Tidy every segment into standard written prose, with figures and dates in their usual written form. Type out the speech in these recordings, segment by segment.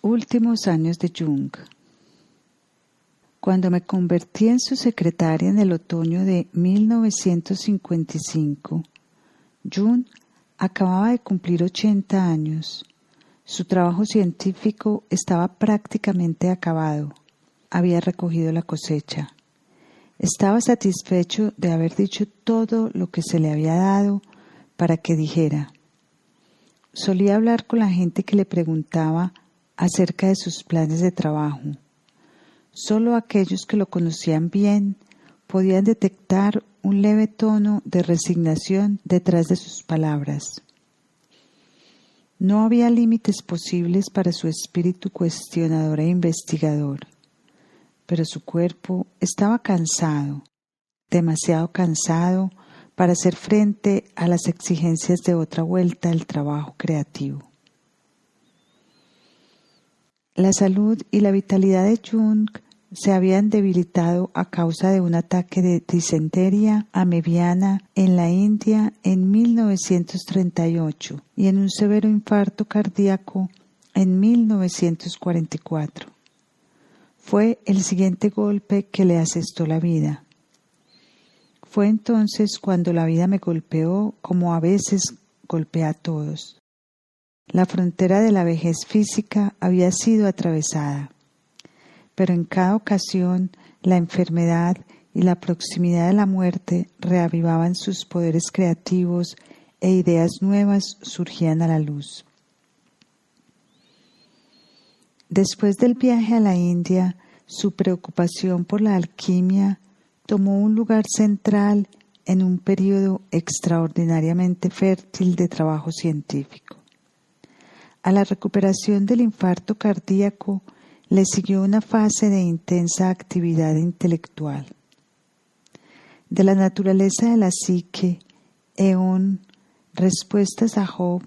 Últimos años de Jung. Cuando me convertí en su secretaria en el otoño de 1955, Jung acababa de cumplir 80 años. Su trabajo científico estaba prácticamente acabado. Había recogido la cosecha. Estaba satisfecho de haber dicho todo lo que se le había dado para que dijera. Solía hablar con la gente que le preguntaba acerca de sus planes de trabajo. Solo aquellos que lo conocían bien podían detectar un leve tono de resignación detrás de sus palabras. No había límites posibles para su espíritu cuestionador e investigador, pero su cuerpo estaba cansado, demasiado cansado para hacer frente a las exigencias de otra vuelta al trabajo creativo. La salud y la vitalidad de Jung se habían debilitado a causa de un ataque de disentería amebiana en la India en 1938 y en un severo infarto cardíaco en 1944. Fue el siguiente golpe que le asestó la vida. Fue entonces cuando la vida me golpeó como a veces golpea a todos. La frontera de la vejez física había sido atravesada, pero en cada ocasión la enfermedad y la proximidad de la muerte reavivaban sus poderes creativos e ideas nuevas surgían a la luz. Después del viaje a la India, su preocupación por la alquimia tomó un lugar central en un período extraordinariamente fértil de trabajo científico. A la recuperación del infarto cardíaco le siguió una fase de intensa actividad intelectual. De la naturaleza de la psique, eón, respuestas a Job,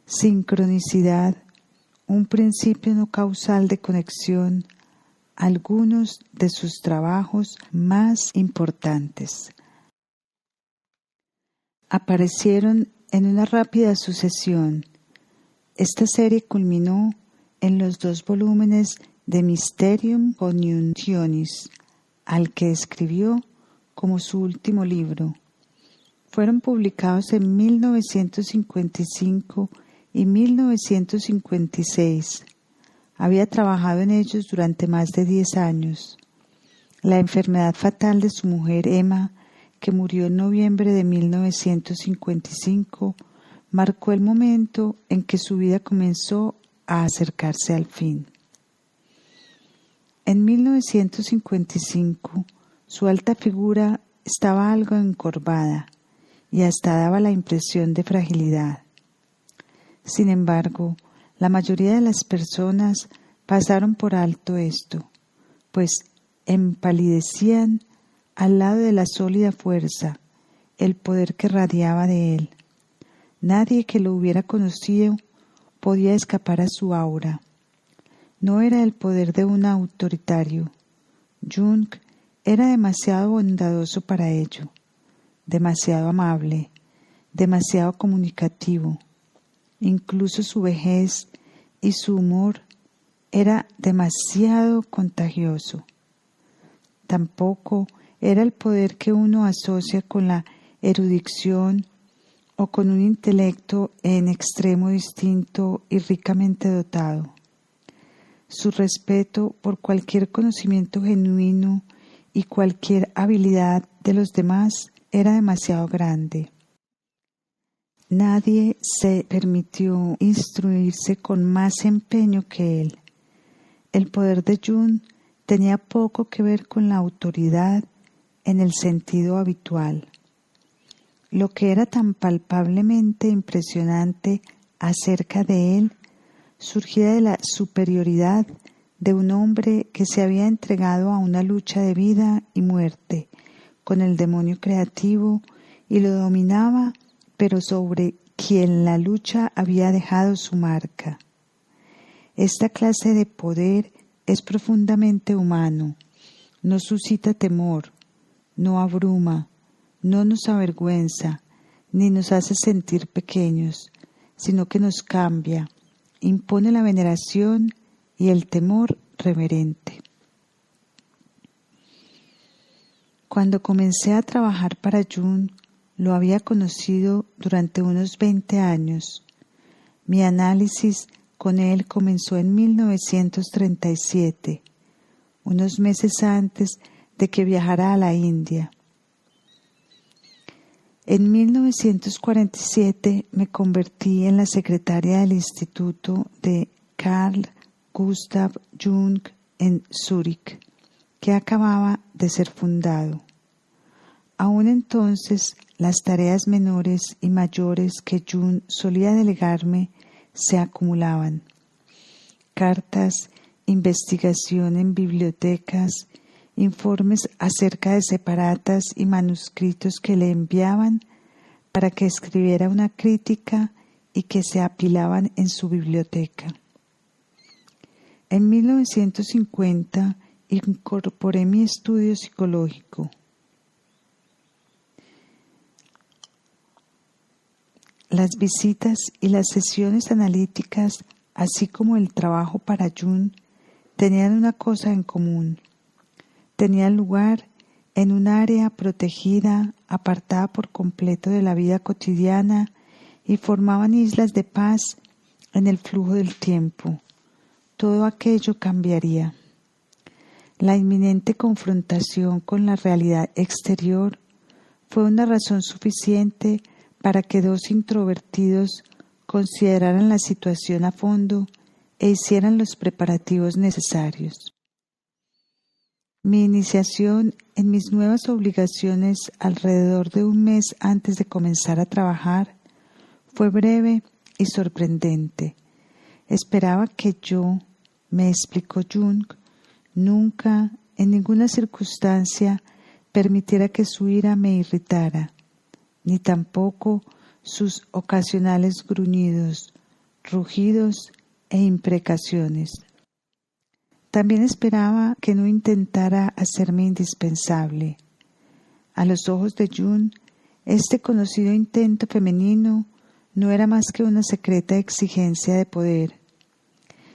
sincronicidad, un principio no causal de conexión, algunos de sus trabajos más importantes aparecieron en una rápida sucesión. Esta serie culminó en los 2 volúmenes de Mysterium Coniunctionis, al que escribió como su último libro. Fueron publicados en 1955 y 1956. Había trabajado en ellos durante más de 10 años. La enfermedad fatal de su mujer Emma, que murió en noviembre de 1955, marcó el momento en que su vida comenzó a acercarse al fin. En 1955, su alta figura estaba algo encorvada y hasta daba la impresión de fragilidad. Sin embargo, la mayoría de las personas pasaron por alto esto, pues empalidecían al lado de la sólida fuerza, el poder que radiaba de él. Nadie que lo hubiera conocido podía escapar a su aura. No era el poder de un autoritario. Jung era demasiado bondadoso para ello, demasiado amable, demasiado comunicativo. Incluso su vejez y su humor era demasiado contagioso. Tampoco era el poder que uno asocia con la erudición o con un intelecto en extremo distinto y ricamente dotado. Su respeto por cualquier conocimiento genuino y cualquier habilidad de los demás era demasiado grande. Nadie se permitió instruirse con más empeño que él. El poder de Jung tenía poco que ver con la autoridad en el sentido habitual. Lo que era tan palpablemente impresionante acerca de él surgía de la superioridad de un hombre que se había entregado a una lucha de vida y muerte con el demonio creativo y lo dominaba, pero sobre quien la lucha había dejado su marca. Esta clase de poder es profundamente humano, no suscita temor, no abruma, no nos avergüenza, ni nos hace sentir pequeños, sino que nos cambia, impone la veneración y el temor reverente. Cuando comencé a trabajar para Jung, lo había conocido durante unos 20 años. Mi análisis con él comenzó en 1937, unos meses antes de que viajara a la India. En 1947 me convertí en la secretaria del Instituto de Carl Gustav Jung en Zúrich, que acababa de ser fundado. Aún entonces, las tareas menores y mayores que Jung solía delegarme se acumulaban. Cartas, investigación en bibliotecas, informes acerca de separatas y manuscritos que le enviaban para que escribiera una crítica y que se apilaban en su biblioteca. En 1950 incorporé mi estudio psicológico. Las visitas y las sesiones analíticas, así como el trabajo para Jung, tenían una cosa en común. Tenían lugar en un área protegida, apartada por completo de la vida cotidiana, y formaban islas de paz en el flujo del tiempo. Todo aquello cambiaría. La inminente confrontación con la realidad exterior fue una razón suficiente para que dos introvertidos consideraran la situación a fondo e hicieran los preparativos necesarios. Mi iniciación en mis nuevas obligaciones alrededor de un mes antes de comenzar a trabajar fue breve y sorprendente. Esperaba que yo, me explicó Jung, nunca, en ninguna circunstancia, permitiera que su ira me irritara, ni tampoco sus ocasionales gruñidos, rugidos e imprecaciones. También esperaba que no intentara hacerme indispensable. A los ojos de Jung, este conocido intento femenino no era más que una secreta exigencia de poder,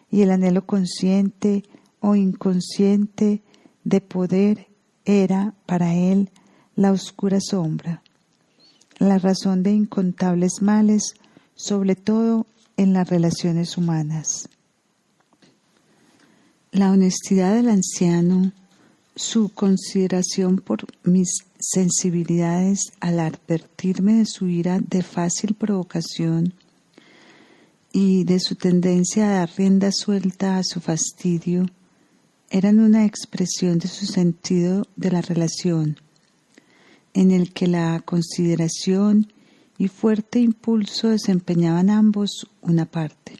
y el anhelo consciente o inconsciente de poder era, para él, la oscura sombra, la razón de incontables males, sobre todo en las relaciones humanas. La honestidad del anciano, su consideración por mis sensibilidades al advertirme de su ira de fácil provocación y de su tendencia a dar rienda suelta a su fastidio, eran una expresión de su sentido de la relación, en el que la consideración y fuerte impulso desempeñaban ambos una parte.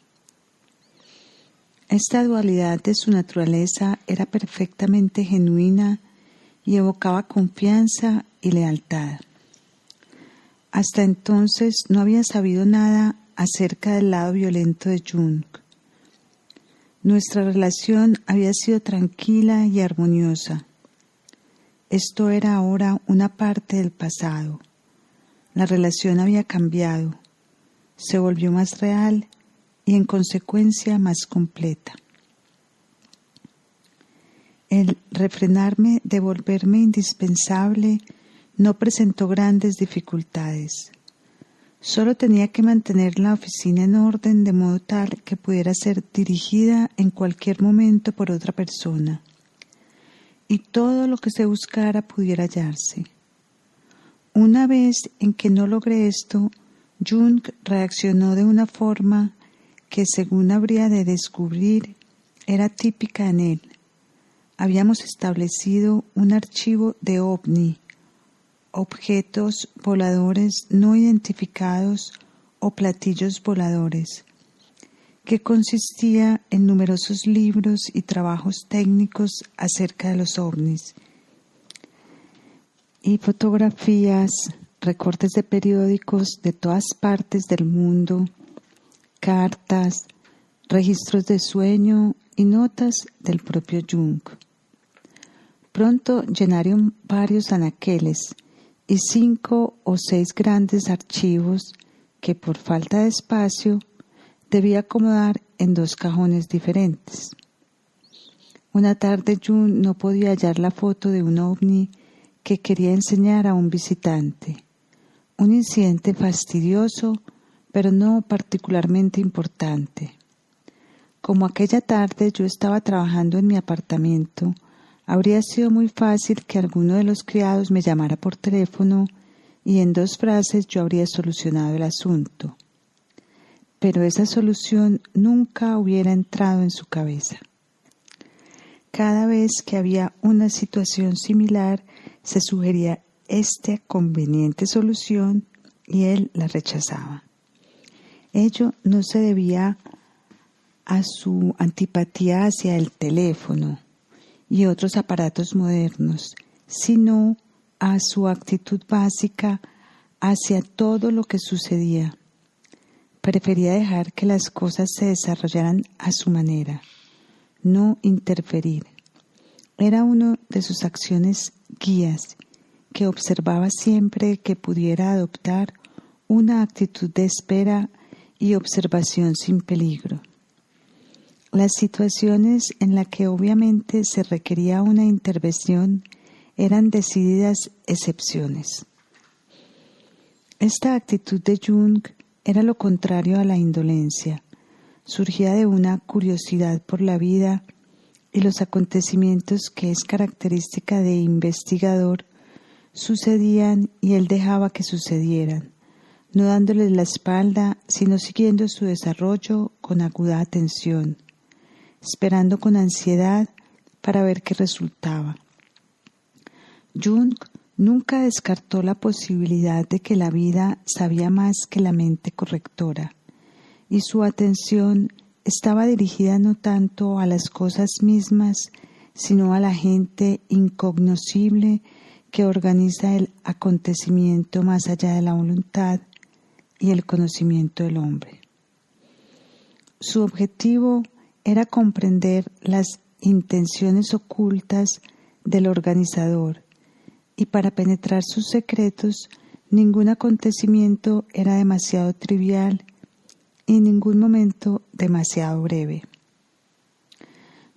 Esta dualidad de su naturaleza era perfectamente genuina y evocaba confianza y lealtad. Hasta entonces no había sabido nada acerca del lado violento de Jung. Nuestra relación había sido tranquila y armoniosa. Esto era ahora una parte del pasado. La relación había cambiado, se volvió más real y en consecuencia más completa. El refrenarme de volverme indispensable no presentó grandes dificultades. Solo tenía que mantener la oficina en orden de modo tal que pudiera ser dirigida en cualquier momento por otra persona, y todo lo que se buscara pudiera hallarse. Una vez en que no logré esto, Jung reaccionó de una forma que, según habría de descubrir, era típica en él. Habíamos establecido un archivo de OVNI, objetos voladores no identificados o platillos voladores, que consistía en numerosos libros y trabajos técnicos acerca de los ovnis, y fotografías, recortes de periódicos de todas partes del mundo, cartas, registros de sueño y notas del propio Jung. Pronto llenaron varios anaqueles y 5 o 6 grandes archivos que, por falta de espacio, debía acomodar en 2 cajones diferentes. Una tarde Jung no podía hallar la foto de un ovni que quería enseñar a un visitante. Un incidente fastidioso, pero no particularmente importante. Como aquella tarde yo estaba trabajando en mi apartamento, habría sido muy fácil que alguno de los criados me llamara por teléfono y en 2 frases yo habría solucionado el asunto. Pero esa solución nunca hubiera entrado en su cabeza. Cada vez que había una situación similar, se sugería esta conveniente solución y él la rechazaba. Ello no se debía a su antipatía hacia el teléfono y otros aparatos modernos, sino a su actitud básica hacia todo lo que sucedía. Prefería dejar que las cosas se desarrollaran a su manera, no interferir. Era uno de sus acciones guías, que observaba siempre que pudiera adoptar una actitud de espera y observación sin peligro. Las situaciones en las que obviamente se requería una intervención eran decididas excepciones. Esta actitud de Jung era lo contrario a la indolencia, surgía de una curiosidad por la vida y los acontecimientos que es característica de investigador sucedían y él dejaba que sucedieran, no dándoles la espalda, sino siguiendo su desarrollo con aguda atención, esperando con ansiedad para ver qué resultaba. Jung nunca descartó la posibilidad de que la vida sabía más que la mente correctora, y su atención estaba dirigida no tanto a las cosas mismas, sino a la gente incognoscible que organiza el acontecimiento más allá de la voluntad y el conocimiento del hombre. Su objetivo era comprender las intenciones ocultas del organizador, y para penetrar sus secretos ningún acontecimiento era demasiado trivial y ningún momento demasiado breve.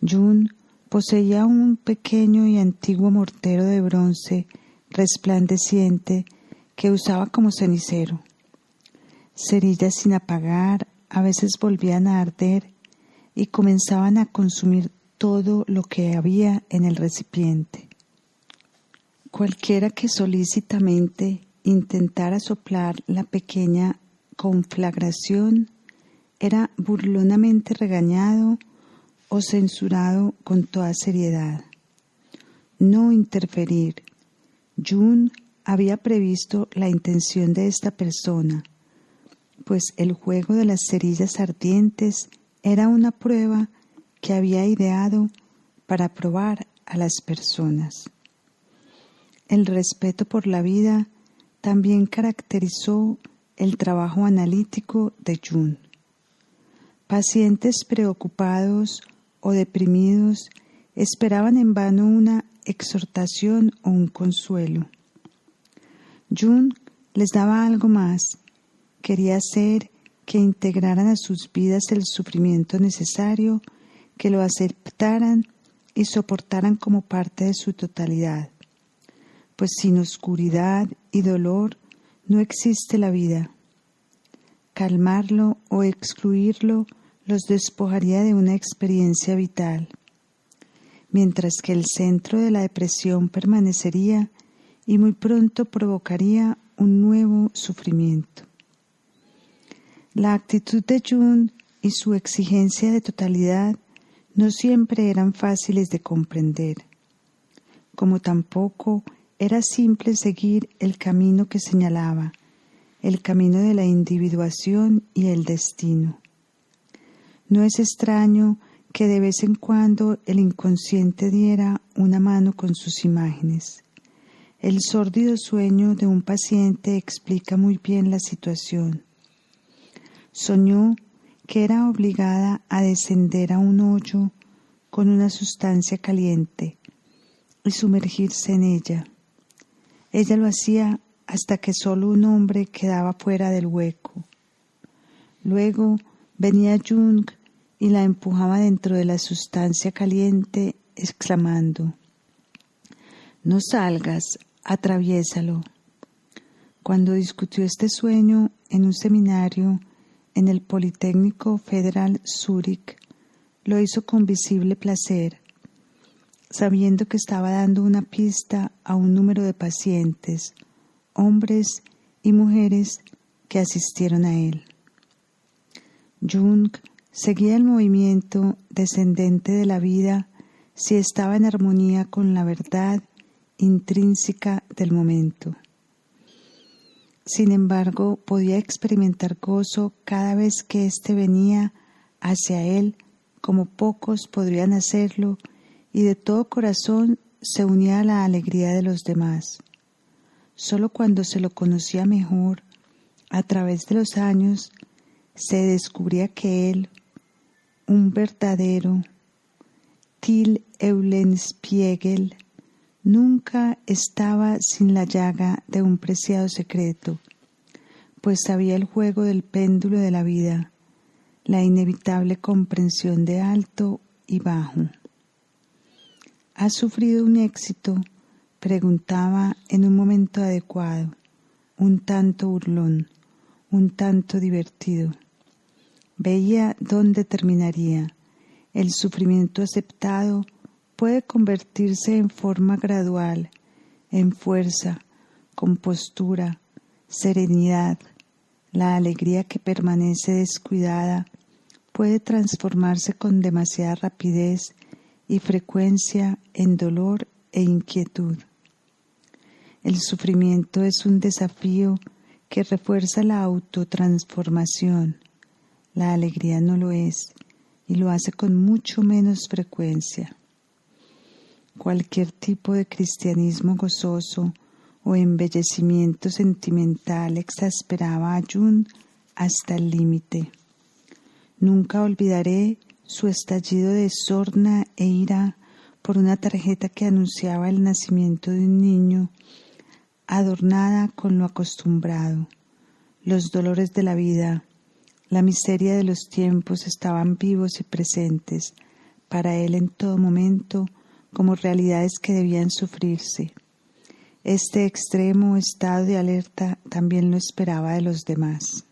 Jung poseía un pequeño y antiguo mortero de bronce resplandeciente que usaba como cenicero. Cerillas sin apagar a veces volvían a arder y comenzaban a consumir todo lo que había en el recipiente. Cualquiera que solícitamente intentara soplar la pequeña conflagración era burlonamente regañado o censurado con toda seriedad. No interferir. Jung había previsto la intención de esta persona, pues el juego de las cerillas ardientes era una prueba que había ideado para probar a las personas. El respeto por la vida también caracterizó el trabajo analítico de Jung. Pacientes preocupados o deprimidos esperaban en vano una exhortación o un consuelo. Jung les daba algo más. Quería hacer que integraran a sus vidas el sufrimiento necesario, que lo aceptaran y soportaran como parte de su totalidad. Pues sin oscuridad y dolor no existe la vida. Calmarlo o excluirlo los despojaría de una experiencia vital, mientras que el centro de la depresión permanecería y muy pronto provocaría un nuevo sufrimiento. La actitud de Jung y su exigencia de totalidad no siempre eran fáciles de comprender, como tampoco era simple seguir el camino que señalaba, el camino de la individuación y el destino. No es extraño que de vez en cuando el inconsciente diera una mano con sus imágenes. El sórdido sueño de un paciente explica muy bien la situación. Soñó que era obligada a descender a un hoyo con una sustancia caliente y sumergirse en ella. Ella lo hacía hasta que solo un hombre quedaba fuera del hueco. Luego venía Jung y la empujaba dentro de la sustancia caliente exclamando: «No salgas, atraviésalo». Cuando discutió este sueño en un seminario en el Politécnico Federal Zúrich, lo hizo con visible placer, sabiendo que estaba dando una pista a un número de pacientes, hombres y mujeres que asistieron a él. Jung seguía el movimiento descendente de la vida si estaba en armonía con la verdad intrínseca del momento. Sin embargo, podía experimentar gozo cada vez que éste venía hacia él, como pocos podrían hacerlo, y de todo corazón se unía a la alegría de los demás. Solo cuando se lo conocía mejor, a través de los años, se descubría que él, un verdadero Till Eulenspiegel, nunca estaba sin la llaga de un preciado secreto, pues sabía el juego del péndulo de la vida, la inevitable comprensión de alto y bajo. ¿Has sufrido un éxito?, preguntaba en un momento adecuado, un tanto burlón, un tanto divertido. Veía dónde terminaría. El sufrimiento aceptado puede convertirse en forma gradual, en fuerza, compostura, serenidad. La alegría que permanece descuidada puede transformarse con demasiada rapidez y frecuencia en dolor e inquietud. El sufrimiento es un desafío que refuerza la autotransformación. La alegría no lo es, y lo hace con mucho menos frecuencia. Cualquier tipo de cristianismo gozoso o embellecimiento sentimental exasperaba a Jung hasta el límite. Nunca olvidaré su estallido de sorna e ira por una tarjeta que anunciaba el nacimiento de un niño, adornada con lo acostumbrado. Los dolores de la vida, la miseria de los tiempos estaban vivos y presentes para él en todo momento como realidades que debían sufrirse. Este extremo estado de alerta también lo esperaba de los demás.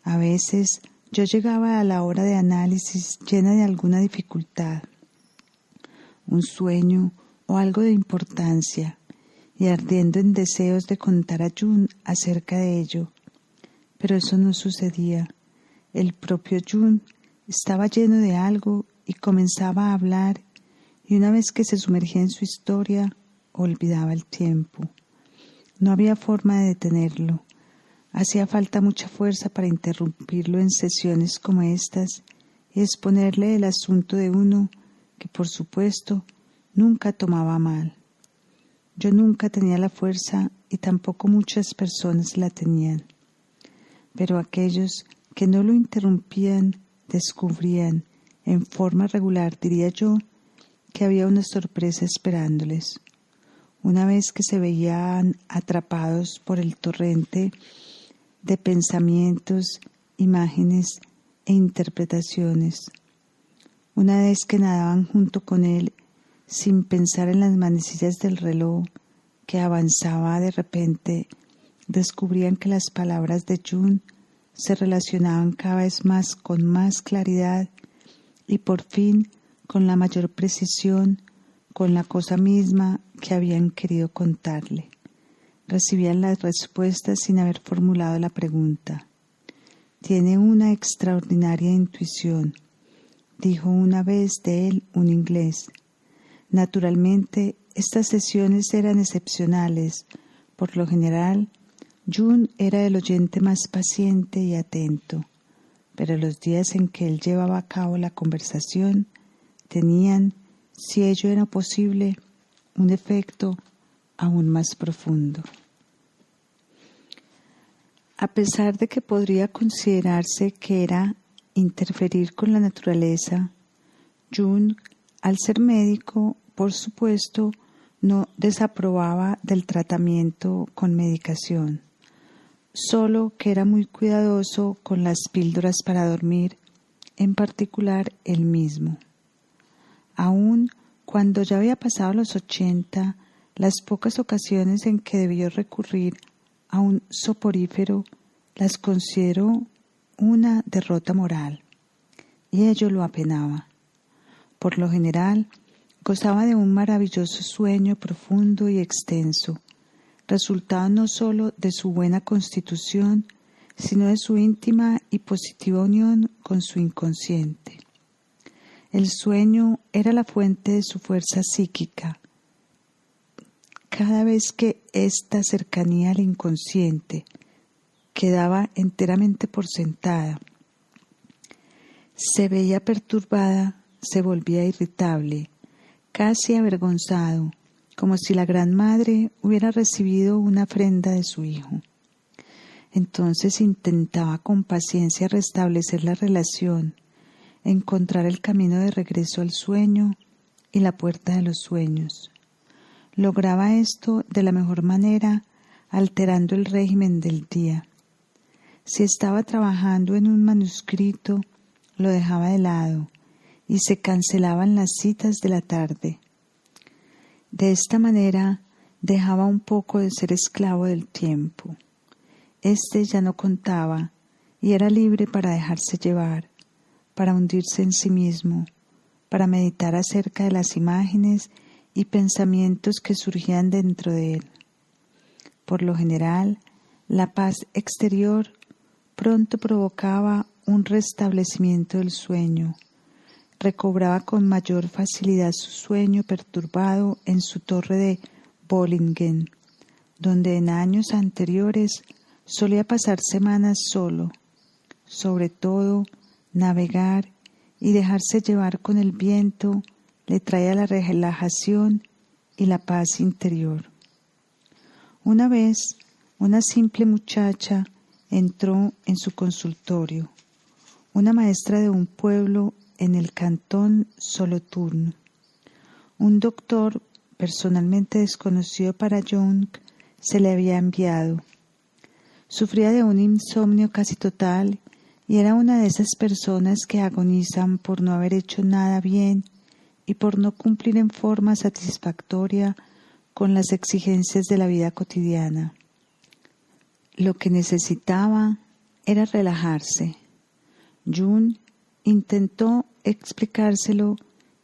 A veces yo llegaba a la hora de análisis llena de alguna dificultad, un sueño o algo de importancia, y ardiendo en deseos de contar a Jung acerca de ello. Pero eso no sucedía. El propio Jung estaba lleno de algo y comenzaba a hablar, y una vez que se sumergía en su historia, olvidaba el tiempo. No había forma de detenerlo. Hacía falta mucha fuerza para interrumpirlo en sesiones como estas y exponerle el asunto de uno que, por supuesto, nunca tomaba mal. Yo nunca tenía la fuerza y tampoco muchas personas la tenían. Pero aquellos que no lo interrumpían descubrían, en forma regular diría yo, que había una sorpresa esperándoles. Una vez que se veían atrapados por el torrente de pensamientos, imágenes e interpretaciones, una vez que nadaban junto con él sin pensar en las manecillas del reloj que avanzaba de repente, descubrían que las palabras de Jung se relacionaban cada vez más con más claridad y por fin con la mayor precisión con la cosa misma que habían querido contarle. Recibían las respuestas sin haber formulado la pregunta. Tiene una extraordinaria intuición, dijo una vez de él un inglés. Naturalmente, estas sesiones eran excepcionales. Por lo general, Jung era el oyente más paciente y atento, pero los días en que él llevaba a cabo la conversación tenían, si ello era posible, un efecto aún más profundo. A pesar de que podría considerarse que era interferir con la naturaleza, Jung, al ser médico, por supuesto, no desaprobaba del tratamiento con medicación, solo que era muy cuidadoso con las píldoras para dormir, en particular él mismo. Aun Cuando ya había pasado los 80, las pocas ocasiones en que debió recurrir a un soporífero las consideró una derrota moral, y ello lo apenaba. Por lo general, gozaba de un maravilloso sueño profundo y extenso, resultado no sólo de su buena constitución, sino de su íntima y positiva unión con su inconsciente. El sueño era la fuente de su fuerza psíquica. Cada vez que esta cercanía al inconsciente quedaba enteramente por sentada, se veía perturbada, se volvía irritable, casi avergonzado, como si la Gran Madre hubiera recibido una ofrenda de su hijo. Entonces intentaba con paciencia restablecer la relación, encontrar el camino de regreso al sueño y la puerta de los sueños. Lograba esto de la mejor manera, alterando el régimen del día. Si estaba trabajando en un manuscrito, lo dejaba de lado y se cancelaban las citas de la tarde. De esta manera dejaba un poco de ser esclavo del tiempo. Este ya no contaba y era libre para dejarse llevar, para hundirse en sí mismo, para meditar acerca de las imágenes y pensamientos que surgían dentro de él. Por lo general, la paz exterior pronto provocaba un restablecimiento del sueño. Recobraba con mayor facilidad su sueño perturbado en su torre de Bollingen, donde en años anteriores solía pasar semanas solo, sobre todo navegar y dejarse llevar con el viento le traía la relajación y la paz interior. Una vez, una simple muchacha entró en su consultorio, una maestra de un pueblo en el cantón Solothurn. Un doctor personalmente desconocido para Jung se le había enviado. Sufría de un insomnio casi total y era una de esas personas que agonizan por no haber hecho nada bien y por no cumplir en forma satisfactoria con las exigencias de la vida cotidiana. Lo que necesitaba era relajarse. Jung intentó explicárselo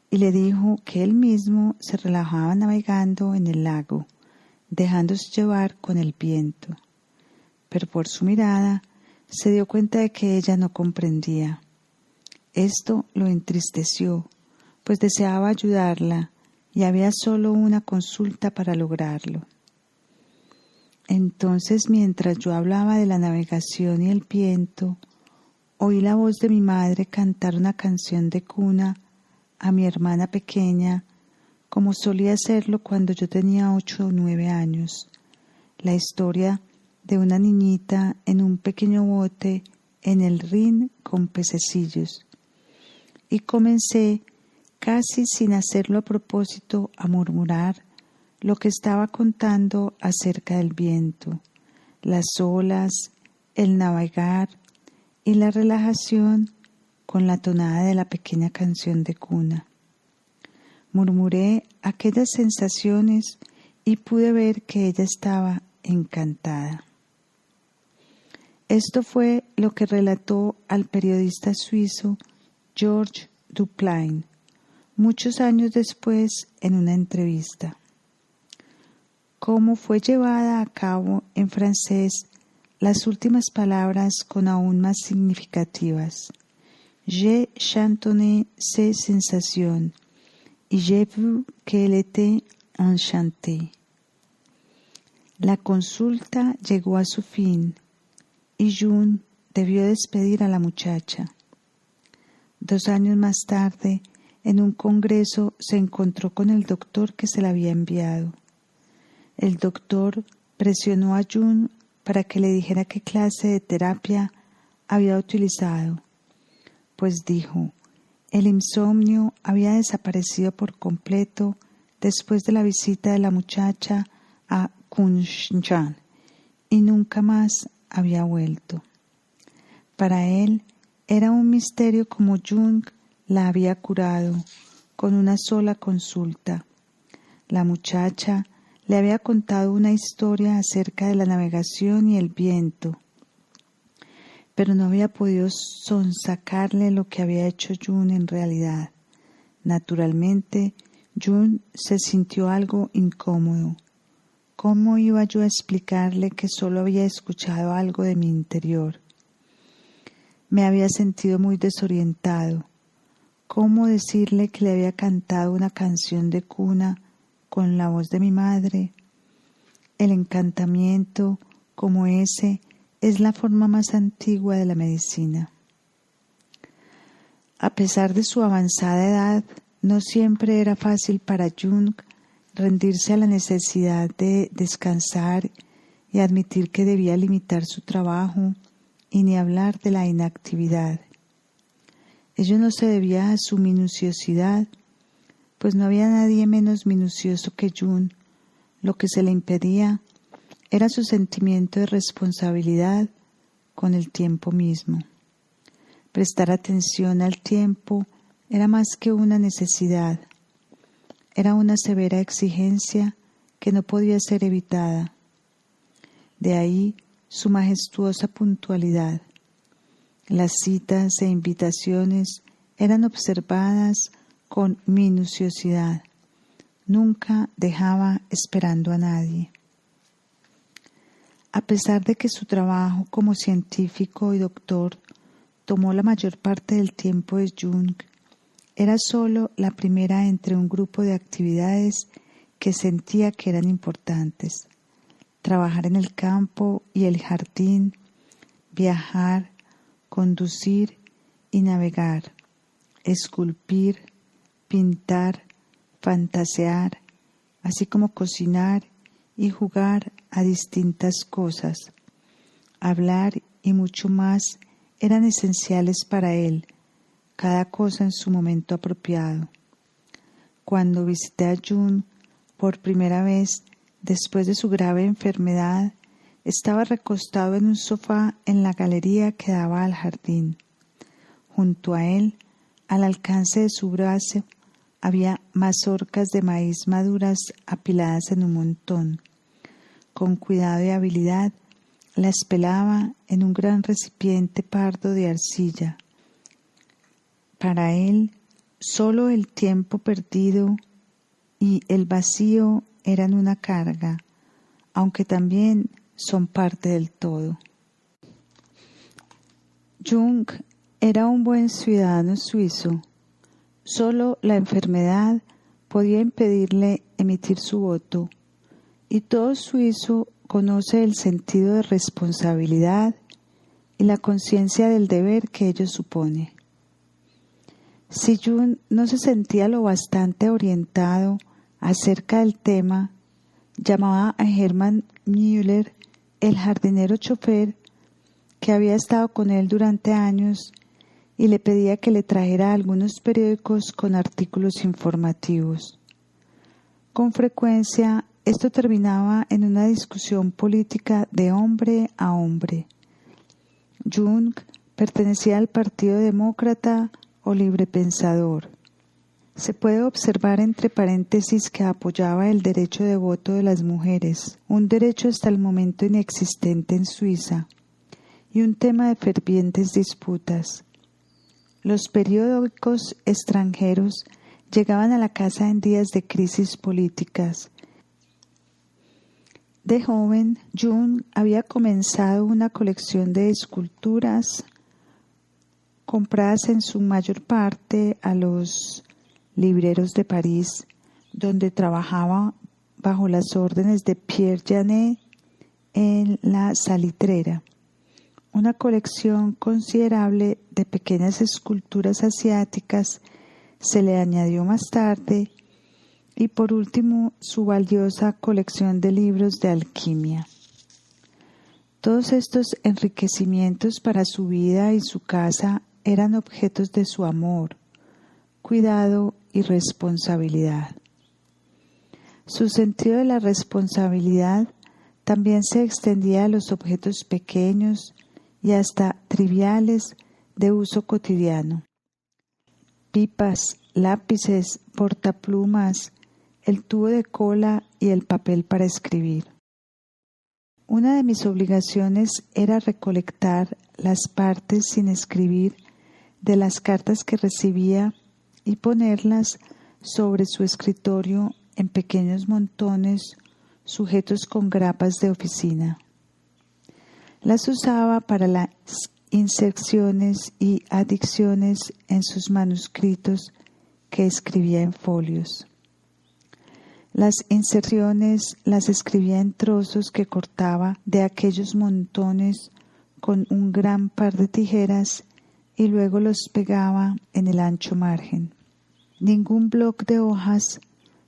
y le dijo que él mismo se relajaba navegando en el lago, dejándose llevar con el viento. Pero por su mirada se dio cuenta de que ella no comprendía. Esto lo entristeció, pues deseaba ayudarla y había solo una consulta para lograrlo. Entonces, mientras yo hablaba de la navegación y el viento, oí la voz de mi madre cantar una canción de cuna a mi hermana pequeña, como solía hacerlo cuando yo tenía 8 o 9 años. La historia de una niñita en un pequeño bote en el Rin con pececillos. Y comencé, casi sin hacerlo a propósito, a murmurar lo que estaba contando acerca del viento, las olas, el navegar y la relajación con la tonada de la pequeña canción de cuna. Murmuré aquellas sensaciones y pude ver que ella estaba encantada. Esto fue lo que relató al periodista suizo Georges Duplain muchos años después en una entrevista. Cómo fue llevada a cabo en francés las últimas palabras con aún más significativas. J'ai chantonné ces sensations y j'ai vu qu'elle était enchantée. La consulta llegó a su fin y Jung debió despedir a la muchacha. 2 años más tarde, en un congreso, se encontró con el doctor que se la había enviado. El doctor presionó a Jung para que le dijera qué clase de terapia había utilizado, pues dijo, el insomnio había desaparecido por completo después de la visita de la muchacha a Kunshan y nunca más había vuelto. Para él era un misterio cómo Jung la había curado, con una sola consulta. La muchacha le había contado una historia acerca de la navegación y el viento, pero no había podido sonsacarle lo que había hecho June en realidad. Naturalmente, June se sintió algo incómodo. ¿Cómo iba yo a explicarle que solo había escuchado algo de mi interior? Me había sentido muy desorientado. ¿Cómo decirle que le había cantado una canción de cuna con la voz de mi madre? El encantamiento, como ese, es la forma más antigua de la medicina. A pesar de su avanzada edad, no siempre era fácil para Jung rendirse a la necesidad de descansar y admitir que debía limitar su trabajo, y ni hablar de la inactividad. Ello no se debía a su minuciosidad, pues no había nadie menos minucioso que Jung. Lo que se le impedía era su sentimiento de responsabilidad con el tiempo mismo. Prestar atención al tiempo era más que una necesidad, era una severa exigencia que no podía ser evitada. De ahí su majestuosa puntualidad. Las citas e invitaciones eran observadas con minuciosidad. Nunca dejaba esperando a nadie. A pesar de que su trabajo como científico y doctor tomó la mayor parte del tiempo de Jung, era solo la primera entre un grupo de actividades que sentía que eran importantes. Trabajar en el campo y el jardín, viajar, conducir y navegar, esculpir, pintar, fantasear, así como cocinar y jugar a distintas cosas. Hablar y mucho más eran esenciales para él, cada cosa en su momento apropiado. Cuando visité a Jung por primera vez después de su grave enfermedad, estaba recostado en un sofá en la galería que daba al jardín. Junto a él, al alcance de su brazo, había mazorcas de maíz maduras apiladas en un montón. Con cuidado y habilidad, las pelaba en un gran recipiente pardo de arcilla. Para él, solo el tiempo perdido y el vacío eran una carga, aunque también son parte del todo. Jung era un buen ciudadano suizo. Solo la enfermedad podía impedirle emitir su voto, y todo suizo conoce el sentido de responsabilidad y la conciencia del deber que ello supone. Si Jung no se sentía lo bastante orientado acerca del tema, llamaba a Hermann Müller, el jardinero chofer, que había estado con él durante años, y le pedía que le trajera algunos periódicos con artículos informativos. Con frecuencia, esto terminaba en una discusión política de hombre a hombre. Jung pertenecía al Partido Demócrata o Librepensador. Se puede observar entre paréntesis que apoyaba el derecho de voto de las mujeres, un derecho hasta el momento inexistente en Suiza, y un tema de fervientes disputas. Los periódicos extranjeros llegaban a la casa en días de crisis políticas. De joven, Jung había comenzado una colección de esculturas compradas en su mayor parte a los libreros de París, donde trabajaba bajo las órdenes de Pierre Janet en la salitrera. Una colección considerable de pequeñas esculturas asiáticas se le añadió más tarde, y por último su valiosa colección de libros de alquimia. Todos estos enriquecimientos para su vida y su casa eran objetos de su amor, cuidado y responsabilidad. Su sentido de la responsabilidad también se extendía a los objetos pequeños y hasta triviales de uso cotidiano. pipas, lápices, portaplumas, el tubo de cola y el papel para escribir. Una de mis obligaciones era recolectar las partes sin escribir de las cartas que recibía y ponerlas sobre su escritorio en pequeños montones sujetos con grapas de oficina. Las usaba para las inserciones y adiciones en sus manuscritos que escribía en folios. Las inserciones las escribía en trozos que cortaba de aquellos montones con un gran par de tijeras y luego los pegaba en el ancho margen. Ningún bloc de hojas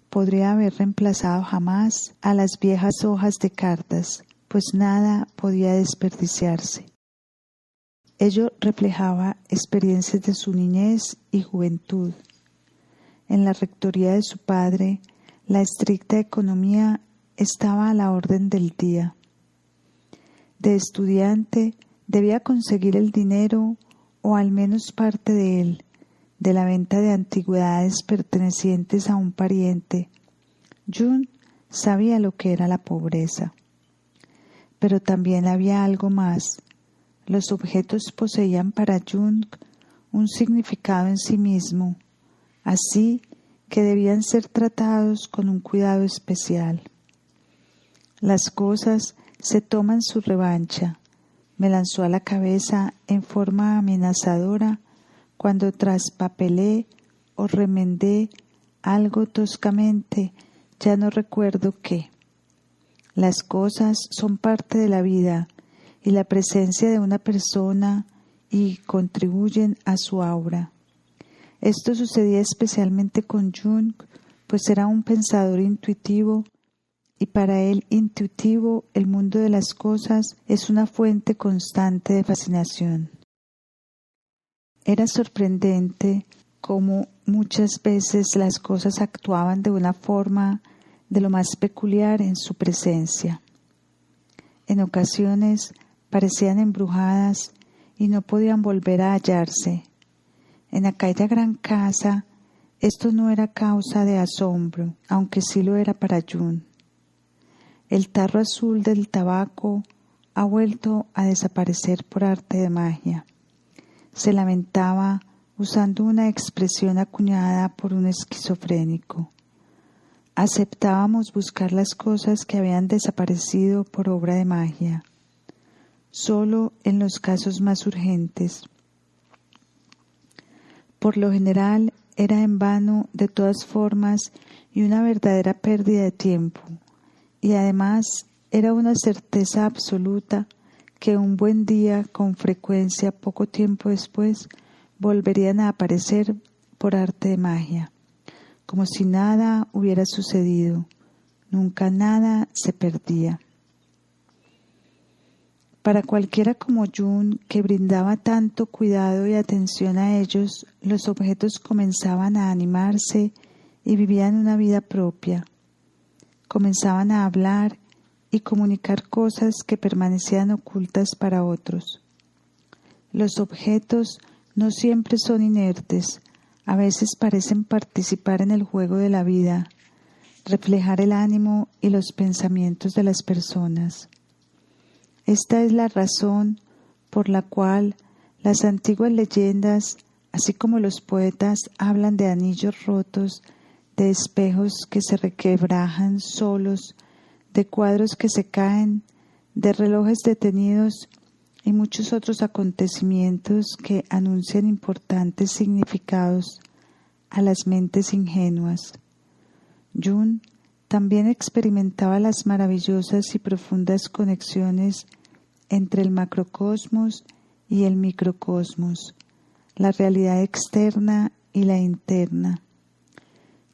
podría haber reemplazado jamás a las viejas hojas de cartas, pues nada podía desperdiciarse. Ello reflejaba experiencias de su niñez y juventud. En la rectoría de su padre, la estricta economía estaba a la orden del día. De estudiante debía conseguir el dinero o al menos parte de él, de la venta de antigüedades pertenecientes a un pariente. Jung sabía lo que era la pobreza. Pero también había algo más. Los objetos poseían para Jung un significado en sí mismo, así que debían ser tratados con un cuidado especial. Las cosas se toman su revancha, me lanzó a la cabeza en forma amenazadora cuando traspapelé o remendé algo toscamente, ya no recuerdo qué. Las cosas son parte de la vida y la presencia de una persona y contribuyen a su aura. Esto sucedía especialmente con Jung, pues era un pensador intuitivo y para él intuitivo el mundo de las cosas es una fuente constante de fascinación. Era sorprendente cómo muchas veces las cosas actuaban de una forma de lo más peculiar en su presencia. En ocasiones parecían embrujadas y no podían volver a hallarse. En aquella gran casa esto no era causa de asombro, aunque sí lo era para Jung. El tarro azul del tabaco ha vuelto a desaparecer por arte de magia. Se lamentaba usando una expresión acuñada por un esquizofrénico. Aceptábamos buscar las cosas que habían desaparecido por obra de magia, solo en los casos más urgentes. Por lo general era en vano de todas formas y una verdadera pérdida de tiempo, y además era una certeza absoluta que un buen día, con frecuencia poco tiempo después, volverían a aparecer por arte de magia, como si nada hubiera sucedido. Nunca nada se perdía. Para cualquiera como Jung, que brindaba tanto cuidado y atención a ellos, los objetos comenzaban a animarse y vivían una vida propia. Comenzaban a hablar y comunicar cosas que permanecían ocultas para otros. Los objetos no siempre son inertes, a veces parecen participar en el juego de la vida, reflejar el ánimo y los pensamientos de las personas. Esta es la razón por la cual las antiguas leyendas, así como los poetas, hablan de anillos rotos, de espejos que se requebrajan solos, de cuadros que se caen, de relojes detenidos y muchos otros acontecimientos que anuncian importantes significados a las mentes ingenuas. Jung también experimentaba las maravillosas y profundas conexiones entre el macrocosmos y el microcosmos, la realidad externa y la interna.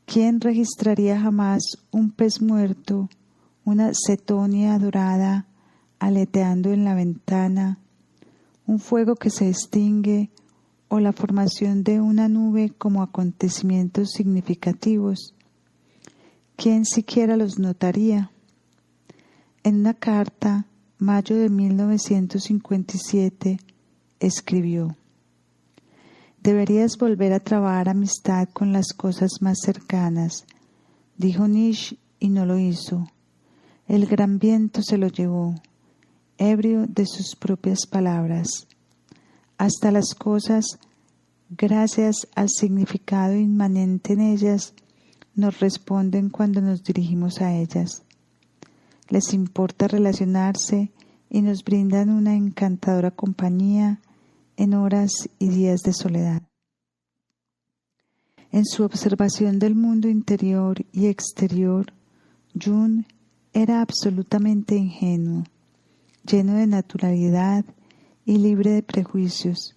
¿Quién registraría jamás un pez muerto, una cetonia dorada aleteando en la ventana, un fuego que se extingue o la formación de una nube como acontecimientos significativos? ¿Quién siquiera los notaría? En una carta, mayo de 1957, escribió: Deberías volver a trabar amistad con las cosas más cercanas, dijo Nietzsche y no lo hizo. El gran viento se lo llevó, ebrio de sus propias palabras. Hasta las cosas, gracias al significado inmanente en ellas, nos responden cuando nos dirigimos a ellas. Les importa relacionarse y nos brindan una encantadora compañía en horas y días de soledad. En su observación del mundo interior y exterior, Jung era absolutamente ingenuo, lleno de naturalidad y libre de prejuicios.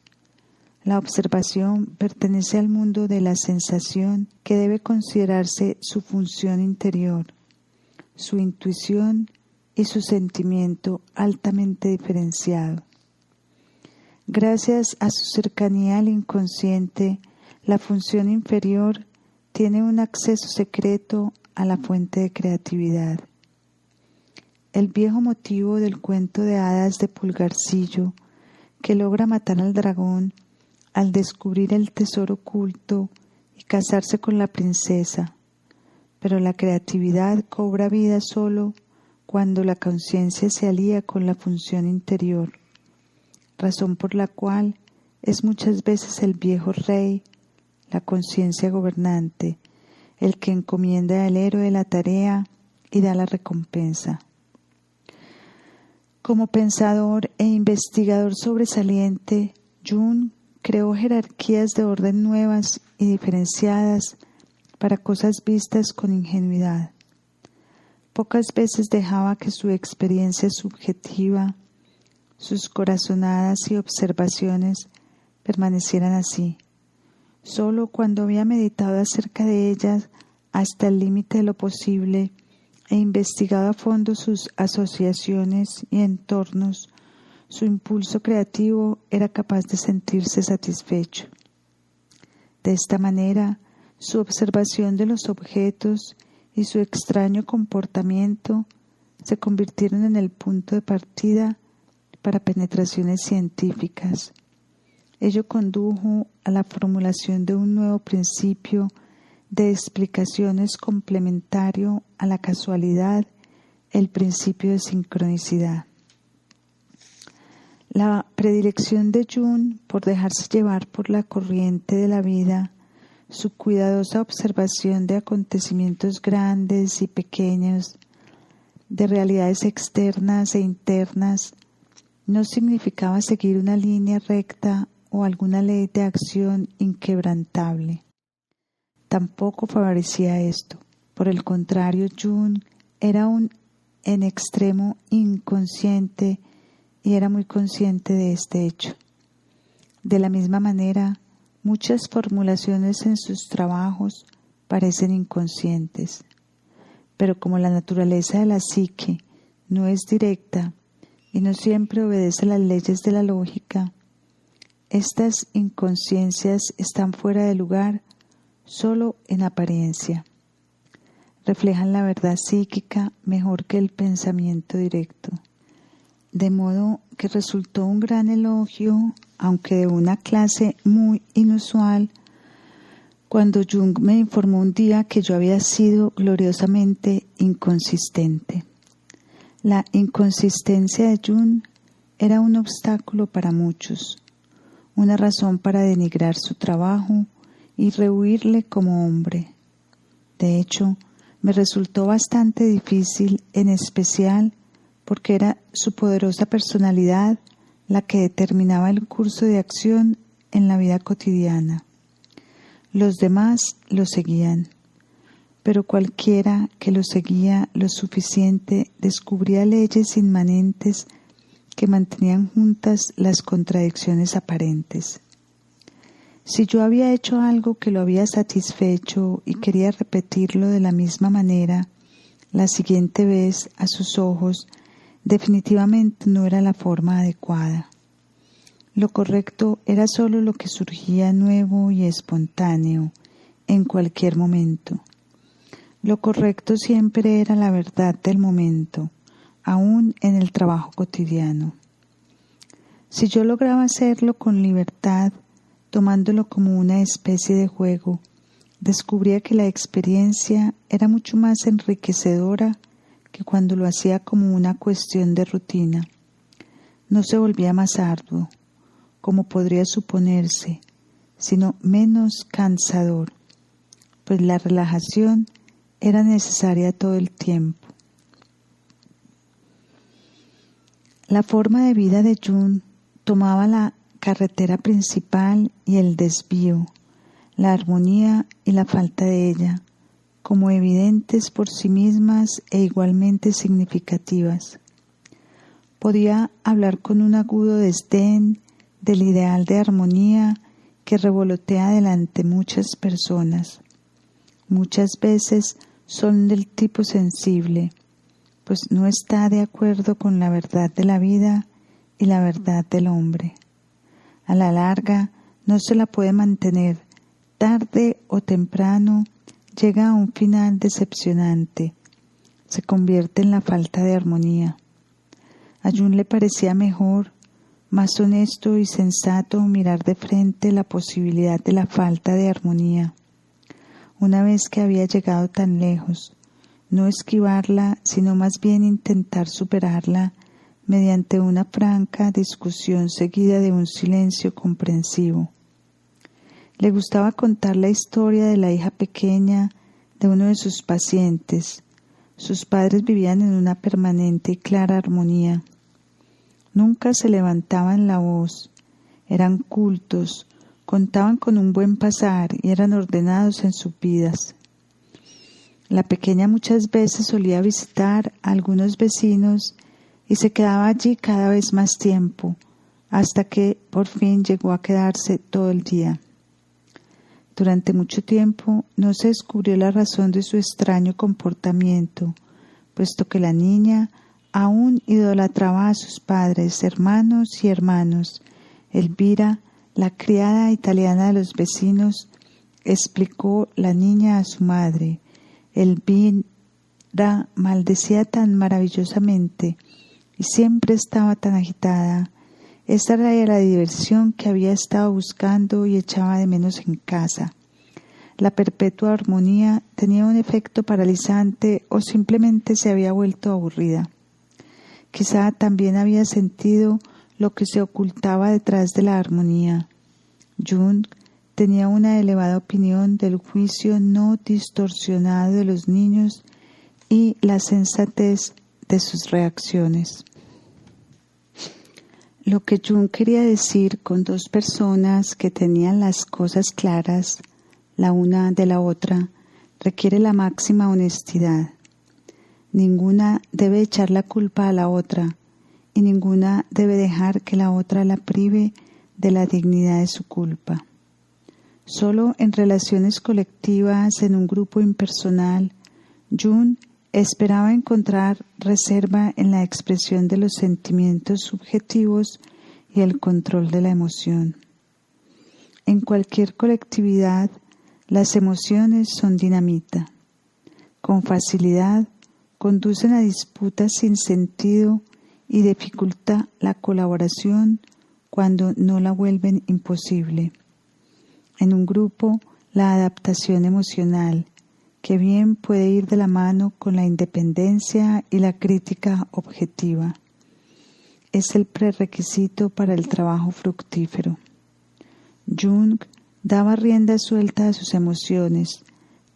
La observación pertenece al mundo de la sensación, que debe considerarse su función interior, su intuición y su sentimiento altamente diferenciado. Gracias a su cercanía al inconsciente, la función inferior tiene un acceso secreto a la fuente de creatividad. El viejo motivo del cuento de hadas de Pulgarcillo, que logra matar al dragón al descubrir el tesoro oculto y casarse con la princesa, pero la creatividad cobra vida solo cuando la conciencia se alía con la función interior, razón por la cual es muchas veces el viejo rey, la conciencia gobernante, el que encomienda al héroe la tarea y da la recompensa. Como pensador e investigador sobresaliente, Jung creó jerarquías de orden nuevas y diferenciadas para cosas vistas con ingenuidad. Pocas veces dejaba que su experiencia subjetiva, sus corazonadas y observaciones permanecieran así. Solo cuando había meditado acerca de ellas hasta el límite de lo posible e investigado a fondo sus asociaciones y entornos, su impulso creativo era capaz de sentirse satisfecho. De esta manera, su observación de los objetos y su extraño comportamiento se convirtieron en el punto de partida para penetraciones científicas. Ello condujo a la formulación de un nuevo principio de explicaciones complementario a la casualidad, el principio de sincronicidad. La predilección de Jung por dejarse llevar por la corriente de la vida, su cuidadosa observación de acontecimientos grandes y pequeños, de realidades externas e internas, no significaba seguir una línea recta o alguna ley de acción inquebrantable. Tampoco favorecía esto. Por el contrario, Jung era en extremo inconsciente y era muy consciente de este hecho. De la misma manera, muchas formulaciones en sus trabajos parecen inconscientes, pero como la naturaleza de la psique no es directa y no siempre obedece las leyes de la lógica, estas inconsciencias están fuera de lugar solo en apariencia. Reflejan la verdad psíquica mejor que el pensamiento directo. De modo que resultó un gran elogio, aunque de una clase muy inusual, cuando Jung me informó un día que yo había sido gloriosamente inconsistente. La inconsistencia de Jung era un obstáculo para muchos, una razón para denigrar su trabajo y rehuirle como hombre. De hecho, me resultó bastante difícil, en especial porque era su poderosa personalidad la que determinaba el curso de acción en la vida cotidiana. Los demás lo seguían, pero cualquiera que lo seguía lo suficiente descubría leyes inmanentes que mantenían juntas las contradicciones aparentes. Si yo había hecho algo que lo había satisfecho y quería repetirlo de la misma manera, la siguiente vez, a sus ojos, definitivamente no era la forma adecuada. Lo correcto era solo lo que surgía nuevo y espontáneo en cualquier momento. Lo correcto siempre era la verdad del momento, aún en el trabajo cotidiano. Si yo lograba hacerlo con libertad, tomándolo como una especie de juego, descubría que la experiencia era mucho más enriquecedora que cuando lo hacía como una cuestión de rutina. No se volvía más arduo, como podría suponerse, sino menos cansador, pues la relajación era necesaria todo el tiempo. La forma de vida de Jung tomaba la carretera principal y el desvío, la armonía y la falta de ella, como evidentes por sí mismas e igualmente significativas. Podía hablar con un agudo desdén del ideal de armonía que revolotea delante muchas personas. Muchas veces son del tipo sensible, pues no está de acuerdo con la verdad de la vida y la verdad del hombre. A la larga no se la puede mantener, tarde o temprano llega a un final decepcionante, se convierte en la falta de armonía. A Jung le parecía mejor, más honesto y sensato mirar de frente la posibilidad de la falta de armonía. Una vez que había llegado tan lejos, no esquivarla, sino más bien intentar superarla mediante una franca discusión seguida de un silencio comprensivo. Le gustaba contar la historia de la hija pequeña de uno de sus pacientes. Sus padres vivían en una permanente y clara armonía. Nunca se levantaban la voz, eran cultos, contaban con un buen pasar y eran ordenados en sus vidas. La pequeña muchas veces solía visitar a algunos vecinos y se quedaba allí cada vez más tiempo, hasta que por fin llegó a quedarse todo el día. Durante mucho tiempo no se descubrió la razón de su extraño comportamiento, puesto que la niña aún idolatraba a sus padres, hermanos y hermanos. Elvira, la criada italiana de los vecinos, explicó la niña a su madre. Elvira maldecía tan maravillosamente y siempre estaba tan agitada. Esta era la diversión que había estado buscando y echaba de menos en casa. La perpetua armonía tenía un efecto paralizante o simplemente se había vuelto aburrida. Quizá también había sentido lo que se ocultaba detrás de la armonía. Jung tenía una elevada opinión del juicio no distorsionado de los niños y la sensatez de sus reacciones. Lo que Jung quería decir con dos personas que tenían las cosas claras, la una de la otra, requiere la máxima honestidad. Ninguna debe echar la culpa a la otra y ninguna debe dejar que la otra la prive de la dignidad de su culpa. Solo en relaciones colectivas, en un grupo impersonal, Jung esperaba encontrar reserva en la expresión de los sentimientos subjetivos y el control de la emoción. En cualquier colectividad, las emociones son dinamita. Con facilidad, conducen a disputas sin sentido y dificulta la colaboración cuando no la vuelven imposible. En un grupo, la adaptación emocional, que bien puede ir de la mano con la independencia y la crítica objetiva, es el prerequisito para el trabajo fructífero. Jung daba rienda suelta a sus emociones,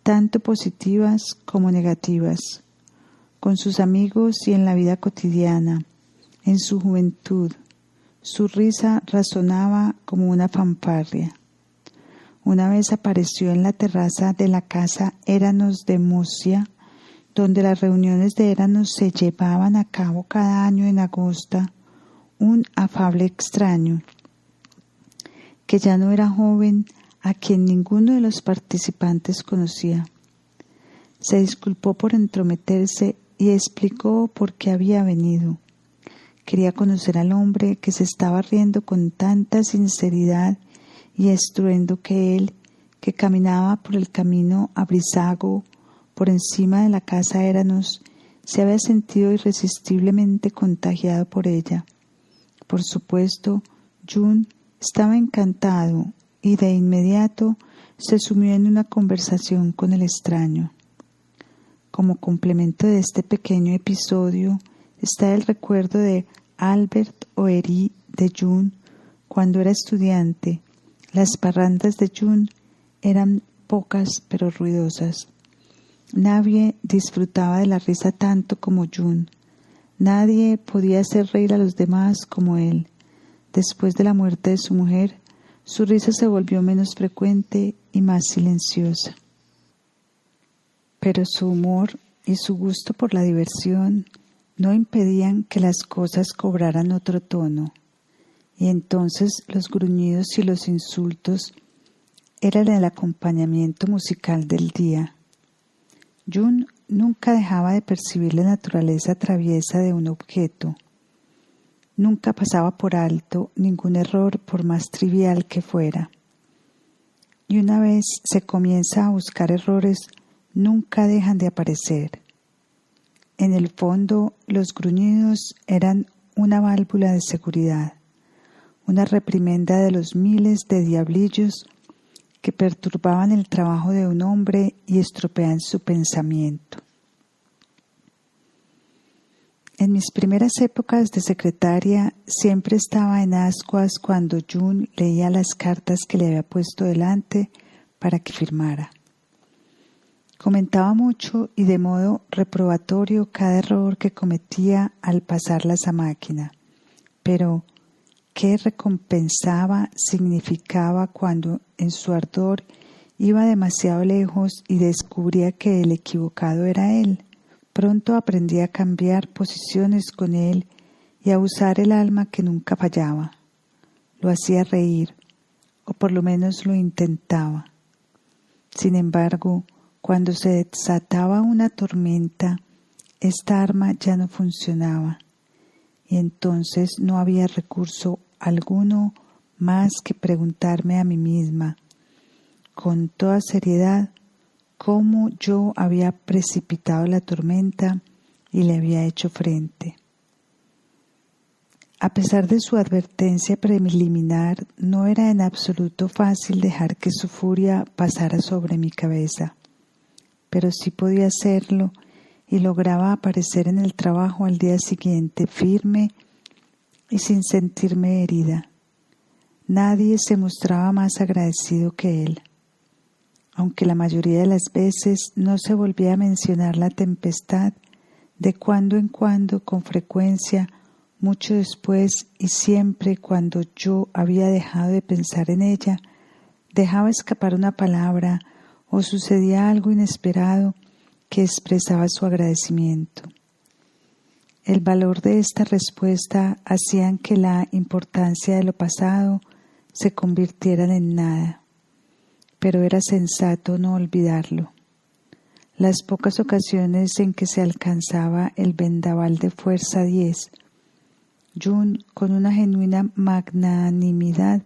tanto positivas como negativas, con sus amigos y en la vida cotidiana. En su juventud, su risa resonaba como una fanfarria. Una vez apareció en la terraza de la casa Eranos de Murcia, donde las reuniones de Eranos se llevaban a cabo cada año en agosto, un afable extraño, que ya no era joven, a quien ninguno de los participantes conocía. Se disculpó por entrometerse y explicó por qué había venido. Quería conocer al hombre que se estaba riendo con tanta sinceridad y estruendo que él, que caminaba por el camino a Brissago, por encima de la casa Eranos, se había sentido irresistiblemente contagiado por ella. Por supuesto, Jung estaba encantado y de inmediato se sumió en una conversación con el extraño. Como complemento de este pequeño episodio está el recuerdo de Albert O'Heri de June. Cuando era estudiante, las parrandas de June eran pocas pero ruidosas. Nadie disfrutaba de la risa tanto como June. Nadie podía hacer reír a los demás como él. Después de la muerte de su mujer, su risa se volvió menos frecuente y más silenciosa. Pero su humor y su gusto por la diversión no impedían que las cosas cobraran otro tono, y entonces los gruñidos y los insultos eran el acompañamiento musical del día. June nunca dejaba de percibir la naturaleza traviesa de un objeto. Nunca pasaba por alto ningún error por más trivial que fuera. Y una vez se comienza a buscar errores, nunca dejan de aparecer. En el fondo, los gruñidos eran una válvula de seguridad, una reprimenda de los miles de diablillos que perturbaban el trabajo de un hombre y estropean su pensamiento. En mis primeras épocas de secretaria siempre estaba en ascuas cuando June leía las cartas que le había puesto delante para que firmara. Comentaba mucho y de modo reprobatorio cada error que cometía al pasarlas a máquina, pero ¿qué recompensaba significaba cuando en su ardor iba demasiado lejos y descubría que el equivocado era él? Pronto aprendí a cambiar posiciones con él y a usar el alma que nunca fallaba. Lo hacía reír, o por lo menos lo intentaba. Sin embargo, cuando se desataba una tormenta, esta arma ya no funcionaba, y entonces no había recurso alguno más que preguntarme a mí misma, con toda seriedad, cómo yo había precipitado la tormenta y le había hecho frente. A pesar de su advertencia preliminar, no era en absoluto fácil dejar que su furia pasara sobre mi cabeza, pero sí podía hacerlo y lograba aparecer en el trabajo al día siguiente firme y sin sentirme herida. Nadie se mostraba más agradecido que él. Aunque la mayoría de las veces no se volvía a mencionar la tempestad, de cuando en cuando, con frecuencia, mucho después y siempre cuando yo había dejado de pensar en ella, dejaba escapar una palabra o sucedía algo inesperado que expresaba su agradecimiento. El valor de esta respuesta hacían que la importancia de lo pasado se convirtieran en nada, pero era sensato no olvidarlo. Las pocas ocasiones en que se alcanzaba el vendaval de fuerza 10, June, con una genuina magnanimidad,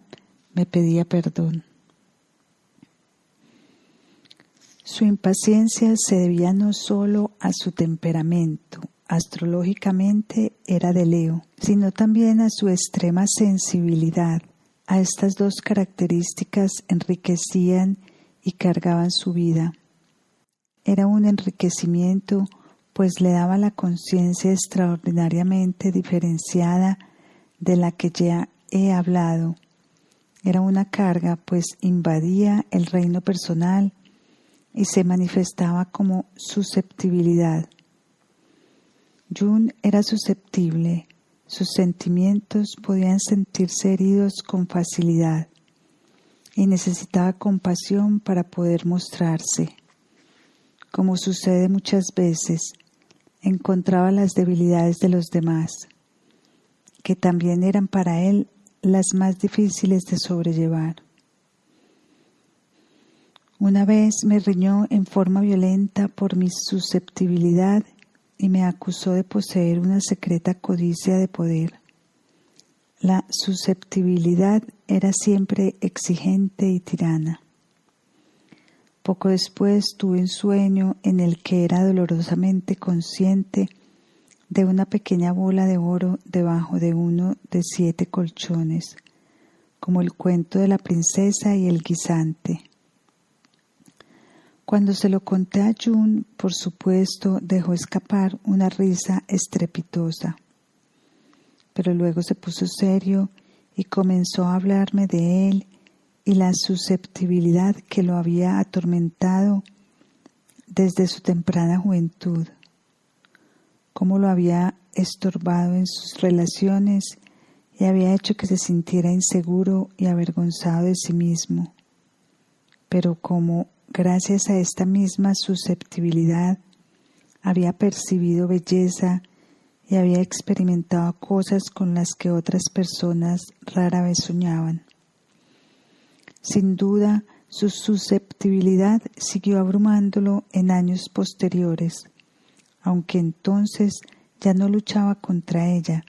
me pedía perdón. Su impaciencia se debía no solo a su temperamento, astrológicamente era de Leo, sino también a su extrema sensibilidad. A estas dos características enriquecían y cargaban su vida. Era un enriquecimiento, pues le daba la conciencia extraordinariamente diferenciada de la que ya he hablado. Era una carga, pues invadía el reino personal y se manifestaba como susceptibilidad. June era susceptible. Sus sentimientos podían sentirse heridos con facilidad y necesitaba compasión para poder mostrarse. Como sucede muchas veces, encontraba las debilidades de los demás, que también eran para él las más difíciles de sobrellevar. Una vez me riñó en forma violenta por mi susceptibilidad y me acusó de poseer una secreta codicia de poder. La susceptibilidad era siempre exigente y tirana. Poco después tuve un sueño en el que era dolorosamente consciente de una pequeña bola de oro debajo de uno de 7 colchones, como el cuento de la princesa y el guisante. Cuando se lo conté a June, por supuesto, dejó escapar una risa estrepitosa. Pero luego se puso serio y comenzó a hablarme de él y la susceptibilidad que lo había atormentado desde su temprana juventud, cómo lo había estorbado en sus relaciones y había hecho que se sintiera inseguro y avergonzado de sí mismo, pero cómo, gracias a esta misma susceptibilidad, había percibido belleza y había experimentado cosas con las que otras personas rara vez soñaban. Sin duda, su susceptibilidad siguió abrumándolo en años posteriores, aunque entonces ya no luchaba contra ella,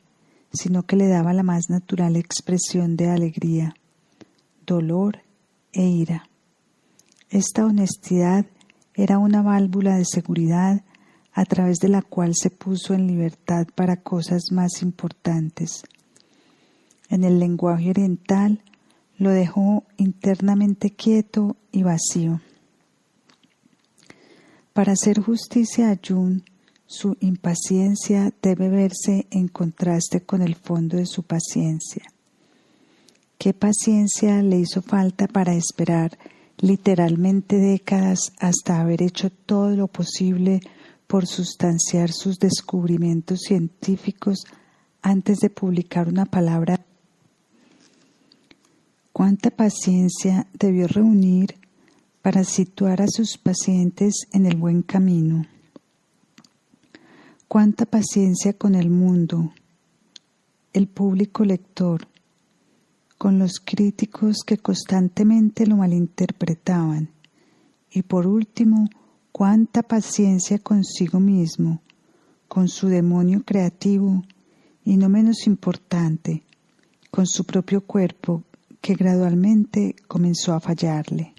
sino que le daba la más natural expresión de alegría, dolor e ira. Esta honestidad era una válvula de seguridad a través de la cual se puso en libertad para cosas más importantes. En el lenguaje oriental lo dejó internamente quieto y vacío. Para hacer justicia a June, su impaciencia debe verse en contraste con el fondo de su paciencia. ¿Qué paciencia le hizo falta para esperar literalmente décadas hasta haber hecho todo lo posible por sustanciar sus descubrimientos científicos antes de publicar una palabra? ¿Cuánta paciencia debió reunir para situar a sus pacientes en el buen camino? ¿Cuánta paciencia con el mundo, el público lector, con los críticos que constantemente lo malinterpretaban? Y por último, ¿cuánta paciencia consigo mismo, con su demonio creativo y, no menos importante, con su propio cuerpo, que gradualmente comenzó a fallarle?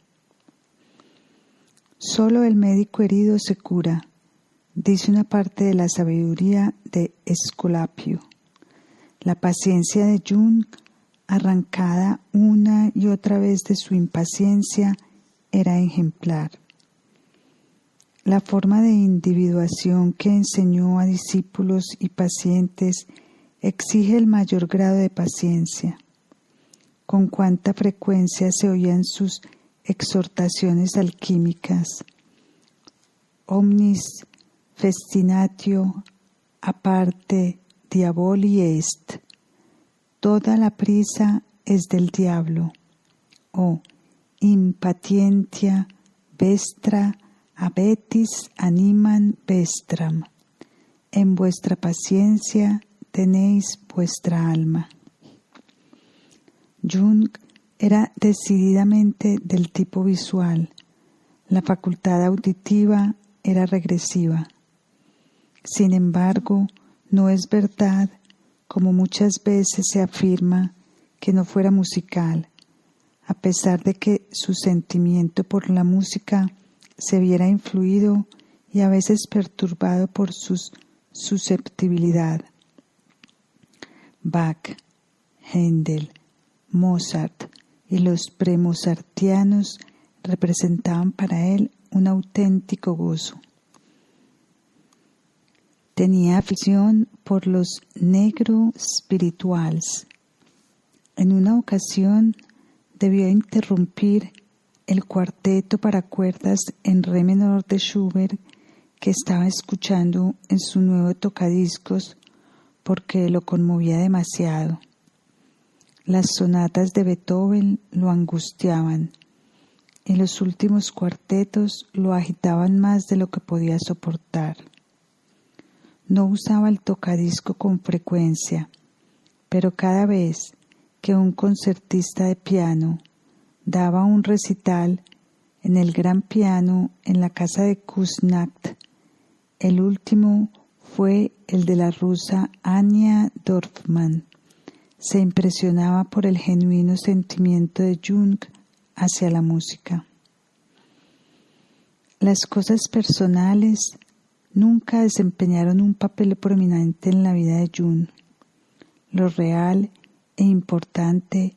Solo el médico herido se cura, dice una parte de la sabiduría de Esculapio. La paciencia de June, arrancada una y otra vez de su impaciencia, era ejemplar. La forma de individuación que enseñó a discípulos y pacientes exige el mayor grado de paciencia. Con cuánta frecuencia se oían sus exhortaciones alquímicas: omnis festinatio aparte diaboli est, toda la prisa es del diablo, o impatientia vestra abetis animam vestram, en vuestra paciencia tenéis vuestra alma. Jung era decididamente del tipo visual. La facultad auditiva era regresiva. Sin embargo, no es verdad, como muchas veces se afirma, que no fuera musical, a pesar de que su sentimiento por la música se viera influido y a veces perturbado por su susceptibilidad. Bach, Händel, Mozart y los premozartianos representaban para él un auténtico gozo. Tenía afición por los negro spirituals. En una ocasión debió interrumpir el cuarteto para cuerdas en re menor de Schubert que estaba escuchando en su nuevo tocadiscos porque lo conmovía demasiado. Las sonatas de Beethoven lo angustiaban y los últimos cuartetos lo agitaban más de lo que podía soportar. No usaba el tocadisco con frecuencia, pero cada vez que un concertista de piano daba un recital en el gran piano en la casa de Kusnacht, el último fue el de la rusa Anya Dorfman, se impresionaba por el genuino sentimiento de Jung hacia la música. Las cosas personales nunca desempeñaron un papel prominente en la vida de Jung. Lo real e importante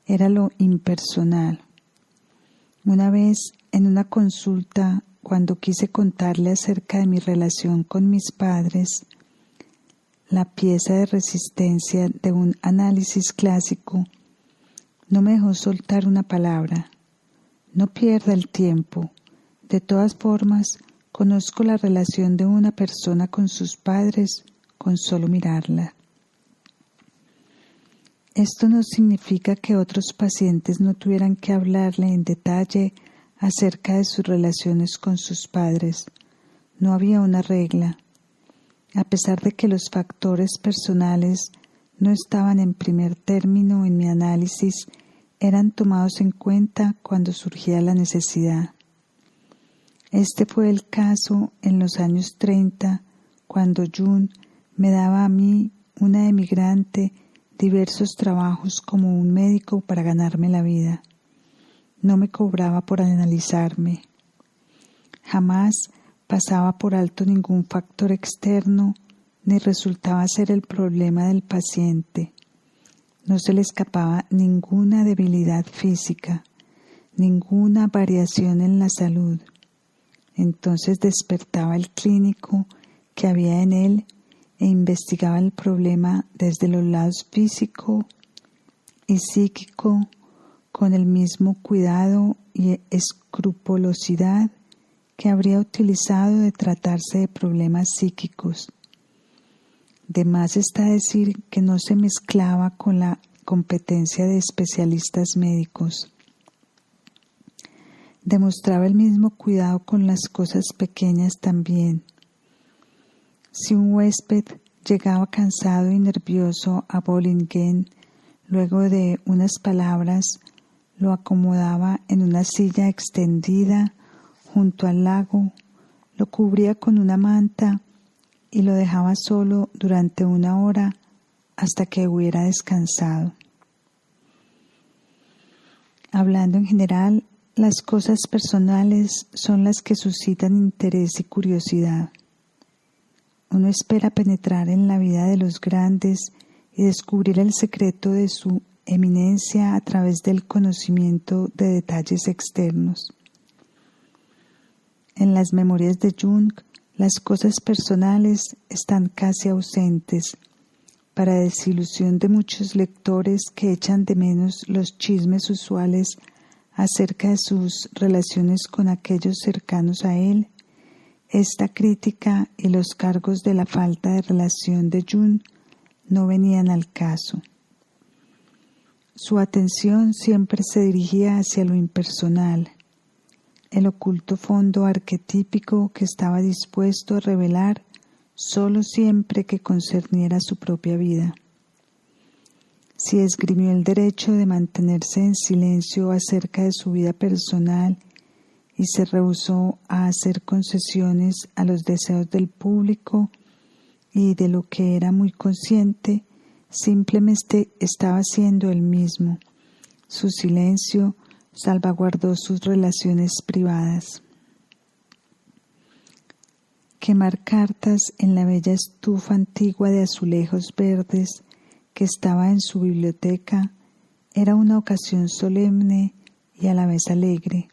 era lo impersonal. Una vez, en una consulta, cuando quise contarle acerca de mi relación con mis padres, la pieza de resistencia de un análisis clásico no me dejó soltar una palabra. No pierda el tiempo. De todas formas, conozco la relación de una persona con sus padres con solo mirarla. Esto no significa que otros pacientes no tuvieran que hablarle en detalle acerca de sus relaciones con sus padres. No había una regla. A pesar de que los factores personales no estaban en primer término en mi análisis, eran tomados en cuenta cuando surgía la necesidad. Este fue el caso en los años 30, cuando Jung me daba a mí, una emigrante, diversos trabajos como un médico para ganarme la vida. No me cobraba por analizarme. Jamás pasaba por alto ningún factor externo, ni resultaba ser el problema del paciente. No se le escapaba ninguna debilidad física, ninguna variación en la salud. Entonces despertaba el clínico que había en él e investigaba el problema desde los lados físico y psíquico con el mismo cuidado y escrupulosidad que habría utilizado de tratarse de problemas psíquicos. De más está decir que no se mezclaba con la competencia de especialistas médicos. Demostraba el mismo cuidado con las cosas pequeñas también. Si un huésped llegaba cansado y nervioso a Bollingen, luego de unas palabras, lo acomodaba en una silla extendida junto al lago, lo cubría con una manta y lo dejaba solo durante 1 hora hasta que hubiera descansado. Hablando en general, las cosas personales son las que suscitan interés y curiosidad. Uno espera penetrar en la vida de los grandes y descubrir el secreto de su eminencia a través del conocimiento de detalles externos. En las memorias de Jung, las cosas personales están casi ausentes, para desilusión de muchos lectores que echan de menos los chismes usuales acerca de sus relaciones con aquellos cercanos a él. Esta crítica y los cargos de la falta de relación de Jung no venían al caso. Su atención siempre se dirigía hacia lo impersonal, el oculto fondo arquetípico que estaba dispuesto a revelar solo siempre que concerniera su propia vida. Si esgrimió el derecho de mantenerse en silencio acerca de su vida personal y se rehusó a hacer concesiones a los deseos del público y de lo que era muy consciente, simplemente estaba siendo él mismo. Su silencio salvaguardó sus relaciones privadas. Quemar cartas en la bella estufa antigua de azulejos verdes que estaba en su biblioteca era una ocasión solemne y a la vez alegre.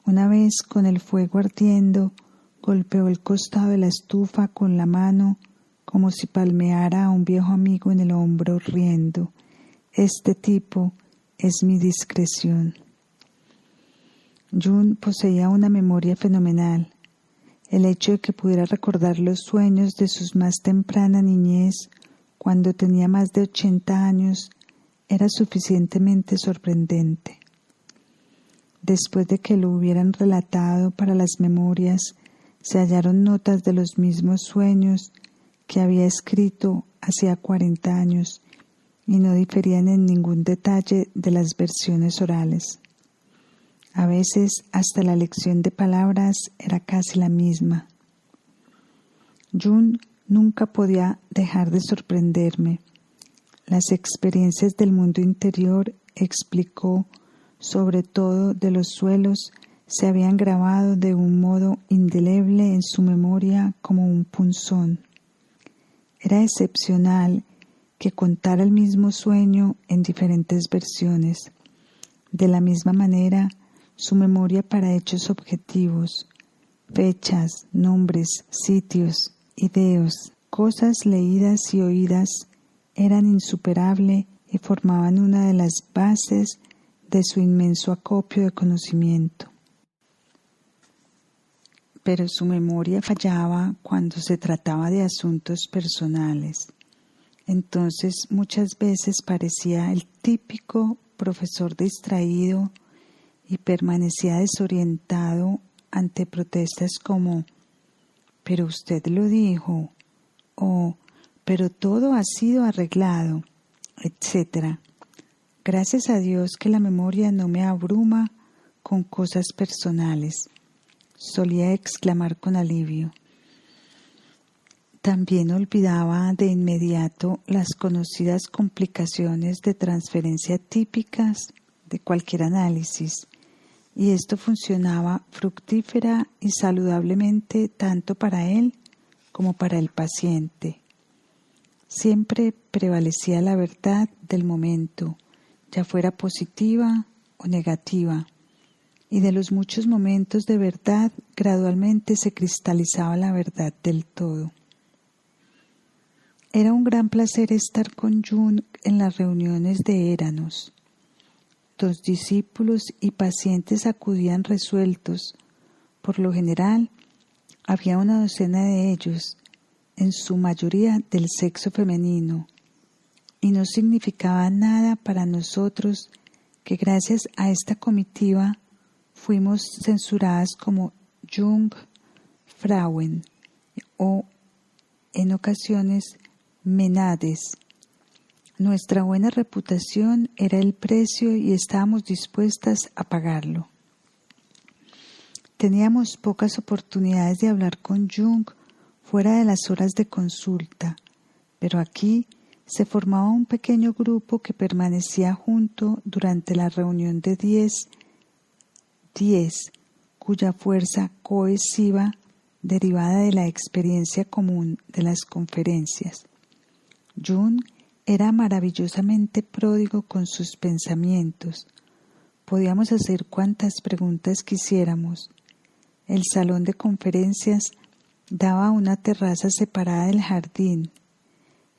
Una vez, con el fuego ardiendo, golpeó el costado de la estufa con la mano como si palmeara a un viejo amigo en el hombro riendo. Este tipo es mi discreción. Jung poseía una memoria fenomenal. El hecho de que pudiera recordar los sueños de su más temprana niñez, cuando tenía más de 80 años, era suficientemente sorprendente. Después de que lo hubieran relatado para las memorias, se hallaron notas de los mismos sueños que había escrito hacía 40 años y no diferían en ningún detalle de las versiones orales. A veces hasta la elección de palabras era casi la misma. Jung nunca podía dejar de sorprenderme. Las experiencias del mundo interior, explicó, sobre todo de los suelos, se habían grabado de un modo indeleble en su memoria como un punzón. Era excepcional que contara el mismo sueño en diferentes versiones. De la misma manera, su memoria para hechos objetivos, fechas, nombres, sitios, ideas, cosas leídas y oídas eran insuperable y formaban una de las bases de su inmenso acopio de conocimiento. Pero su memoria fallaba cuando se trataba de asuntos personales. Entonces muchas veces parecía el típico profesor distraído y permanecía desorientado ante protestas como «pero usted lo dijo» o «pero todo ha sido arreglado», etc. Gracias a Dios que la memoria no me abruma con cosas personales, solía exclamar con alivio. También olvidaba de inmediato las conocidas complicaciones de transferencia típicas de cualquier análisis, y esto funcionaba fructífera y saludablemente tanto para él como para el paciente. Siempre prevalecía la verdad del momento, ya fuera positiva o negativa, y de los muchos momentos de verdad gradualmente se cristalizaba la verdad del todo. Era un gran placer estar con Jung en las reuniones de Éranos. Los discípulos y pacientes acudían resueltos. Por lo general, había una docena de ellos, en su mayoría del sexo femenino, y no significaba nada para nosotros que gracias a esta comitiva fuimos censuradas como Jungfrauen o, en ocasiones, Menades. Nuestra buena reputación era el precio y estábamos dispuestas a pagarlo. Teníamos pocas oportunidades de hablar con Jung fuera de las horas de consulta, pero aquí se formaba un pequeño grupo que permanecía junto durante la reunión de 10, cuya fuerza cohesiva derivada de la experiencia común de las conferencias. Jung era maravillosamente pródigo con sus pensamientos. Podíamos hacer cuantas preguntas quisiéramos. El salón de conferencias daba a una terraza separada del jardín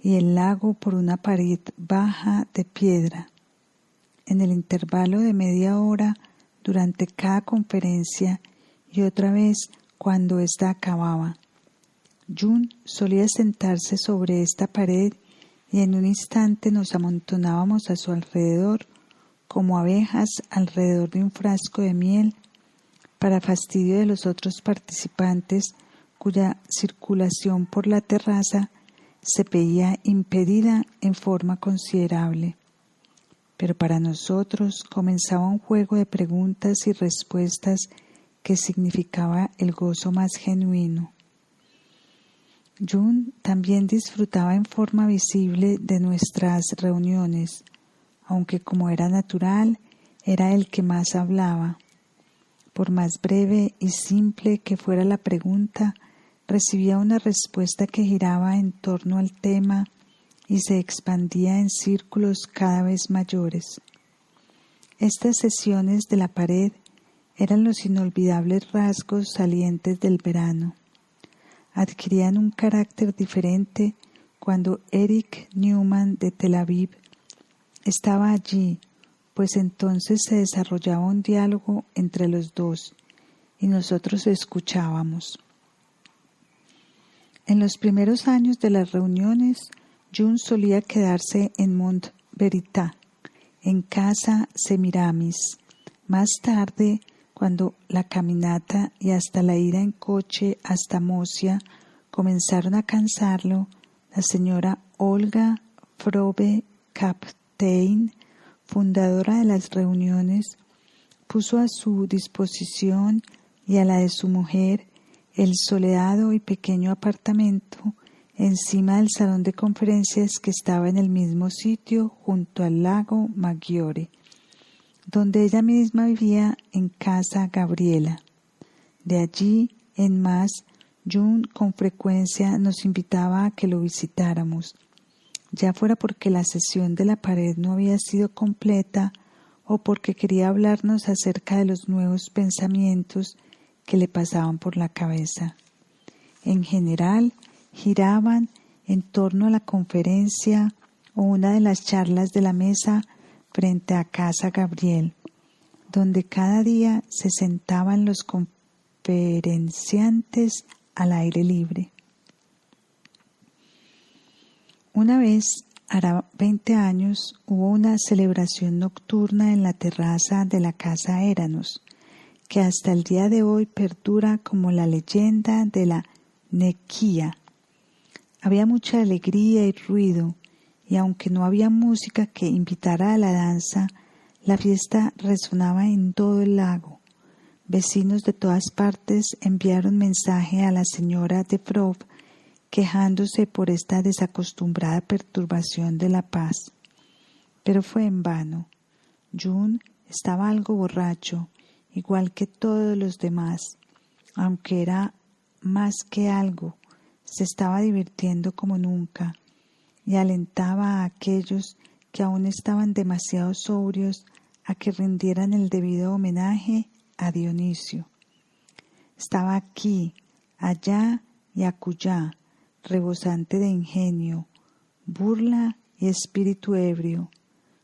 y el lago por una pared baja de piedra. En el intervalo de media hora durante cada conferencia y otra vez cuando ésta acababa, Jung solía sentarse sobre esta pared y en un instante nos amontonábamos a su alrededor como abejas alrededor de un frasco de miel, para fastidio de los otros participantes cuya circulación por la terraza se veía impedida en forma considerable. Pero para nosotros comenzaba un juego de preguntas y respuestas que significaba el gozo más genuino. Jung también disfrutaba en forma visible de nuestras reuniones, aunque como era natural, era el que más hablaba. Por más breve y simple que fuera la pregunta, recibía una respuesta que giraba en torno al tema y se expandía en círculos cada vez mayores. Estas sesiones de la pared eran los inolvidables rasgos salientes del verano. Adquirían un carácter diferente cuando Erich Neumann de Tel Aviv estaba allí, pues entonces se desarrollaba un diálogo entre los dos y nosotros escuchábamos. En los primeros años de las reuniones, Jung solía quedarse en Mont Veritat, en casa Semiramis. Más tarde, cuando la caminata y hasta la ida en coche hasta Mosia comenzaron a cansarlo, la señora Olga Frobe-Kapteyn, fundadora de las reuniones, puso a su disposición y a la de su mujer el soleado y pequeño apartamento encima del salón de conferencias que estaba en el mismo sitio junto al lago Maggiore, donde ella misma vivía en casa Gabriela. De allí en más, Jung con frecuencia nos invitaba a que lo visitáramos. ya fuera porque la sesión de la pared no había sido completa o porque quería hablarnos acerca de los nuevos pensamientos que le pasaban por la cabeza. En general, giraban en torno a la conferencia o una de las charlas de la mesa frente a Casa Gabriel, donde cada día se sentaban los conferenciantes al aire libre. Una vez, hará 20 años, hubo una celebración nocturna en la terraza de la Casa Éranos, que hasta el día de hoy perdura como la leyenda de la Nequía. Había mucha alegría y ruido, y aunque no había música que invitara a la danza, la fiesta resonaba en todo el lago. Vecinos de todas partes enviaron mensaje a la señora de Frov quejándose por esta desacostumbrada perturbación de la paz. Pero fue en vano. June estaba algo borracho, igual que todos los demás, aunque era más que algo, se estaba divirtiendo como nunca, y alentaba a aquellos que aún estaban demasiado sobrios a que rindieran el debido homenaje a Dionisio. Estaba aquí, allá y acullá, rebosante de ingenio, burla y espíritu ebrio.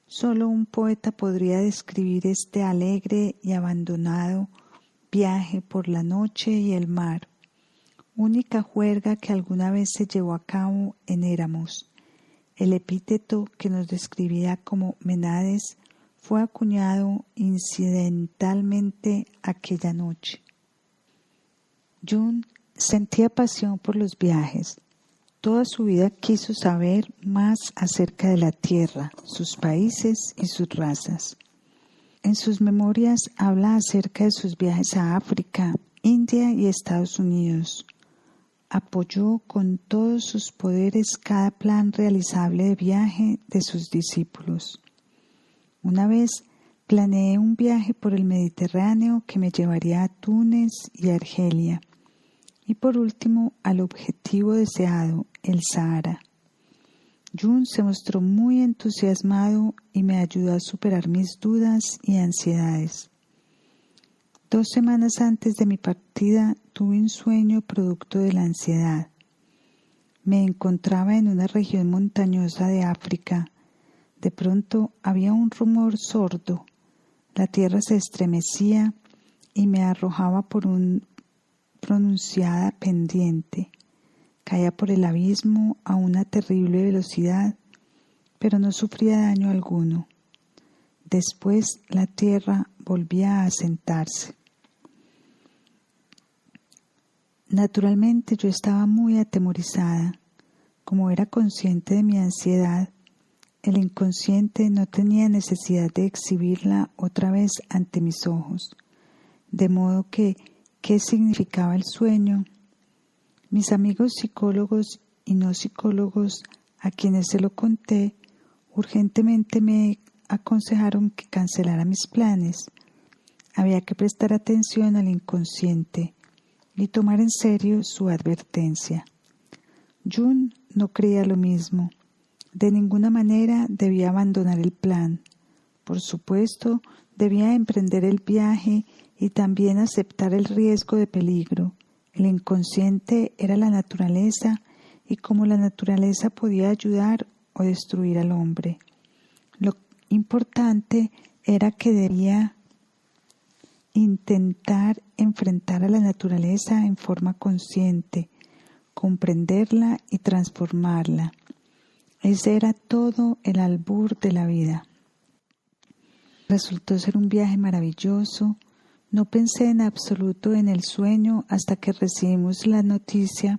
Solo un poeta podría describir este alegre y abandonado viaje por la noche y el mar, única juerga que alguna vez se llevó a cabo en Éramos. El epíteto que nos describía como Menades fue acuñado incidentalmente aquella noche. June sentía pasión por los viajes. Toda su vida quiso saber más acerca de la tierra, sus países y sus razas. En sus memorias habla acerca de sus viajes a África, India y Estados Unidos. Apoyó con todos sus poderes cada plan realizable de viaje de sus discípulos. Una vez planeé un viaje por el Mediterráneo que me llevaría a Túnez y Argelia, y por último al objetivo deseado, el Sahara. June se mostró muy entusiasmado y me ayudó a superar mis dudas y ansiedades. 2 semanas antes de mi partida tuve un sueño producto de la ansiedad. Me encontraba en una región montañosa de África. De pronto había un rumor sordo. La tierra se estremecía y me arrojaba por una pronunciada pendiente. Caía por el abismo a una terrible velocidad, pero no sufría daño alguno. Después la tierra volvía a asentarse. Naturalmente yo estaba muy atemorizada. Como era consciente de mi ansiedad, el inconsciente no tenía necesidad de exhibirla otra vez ante mis ojos. De modo que, ¿qué significaba el sueño? Mis amigos psicólogos y no psicólogos a quienes se lo conté, urgentemente me aconsejaron que cancelara mis planes. Había que prestar atención al inconsciente y tomar en serio su advertencia. June no creía lo mismo. De ninguna manera debía abandonar el plan. Por supuesto, debía emprender el viaje y también aceptar el riesgo de peligro. El inconsciente era la naturaleza y como la naturaleza podía ayudar o destruir al hombre. Lo importante era que debía intentar enfrentar a la naturaleza en forma consciente, comprenderla y transformarla. Ese era todo el albur de la vida. Resultó ser un viaje maravilloso. No pensé en absoluto en el sueño hasta que recibimos la noticia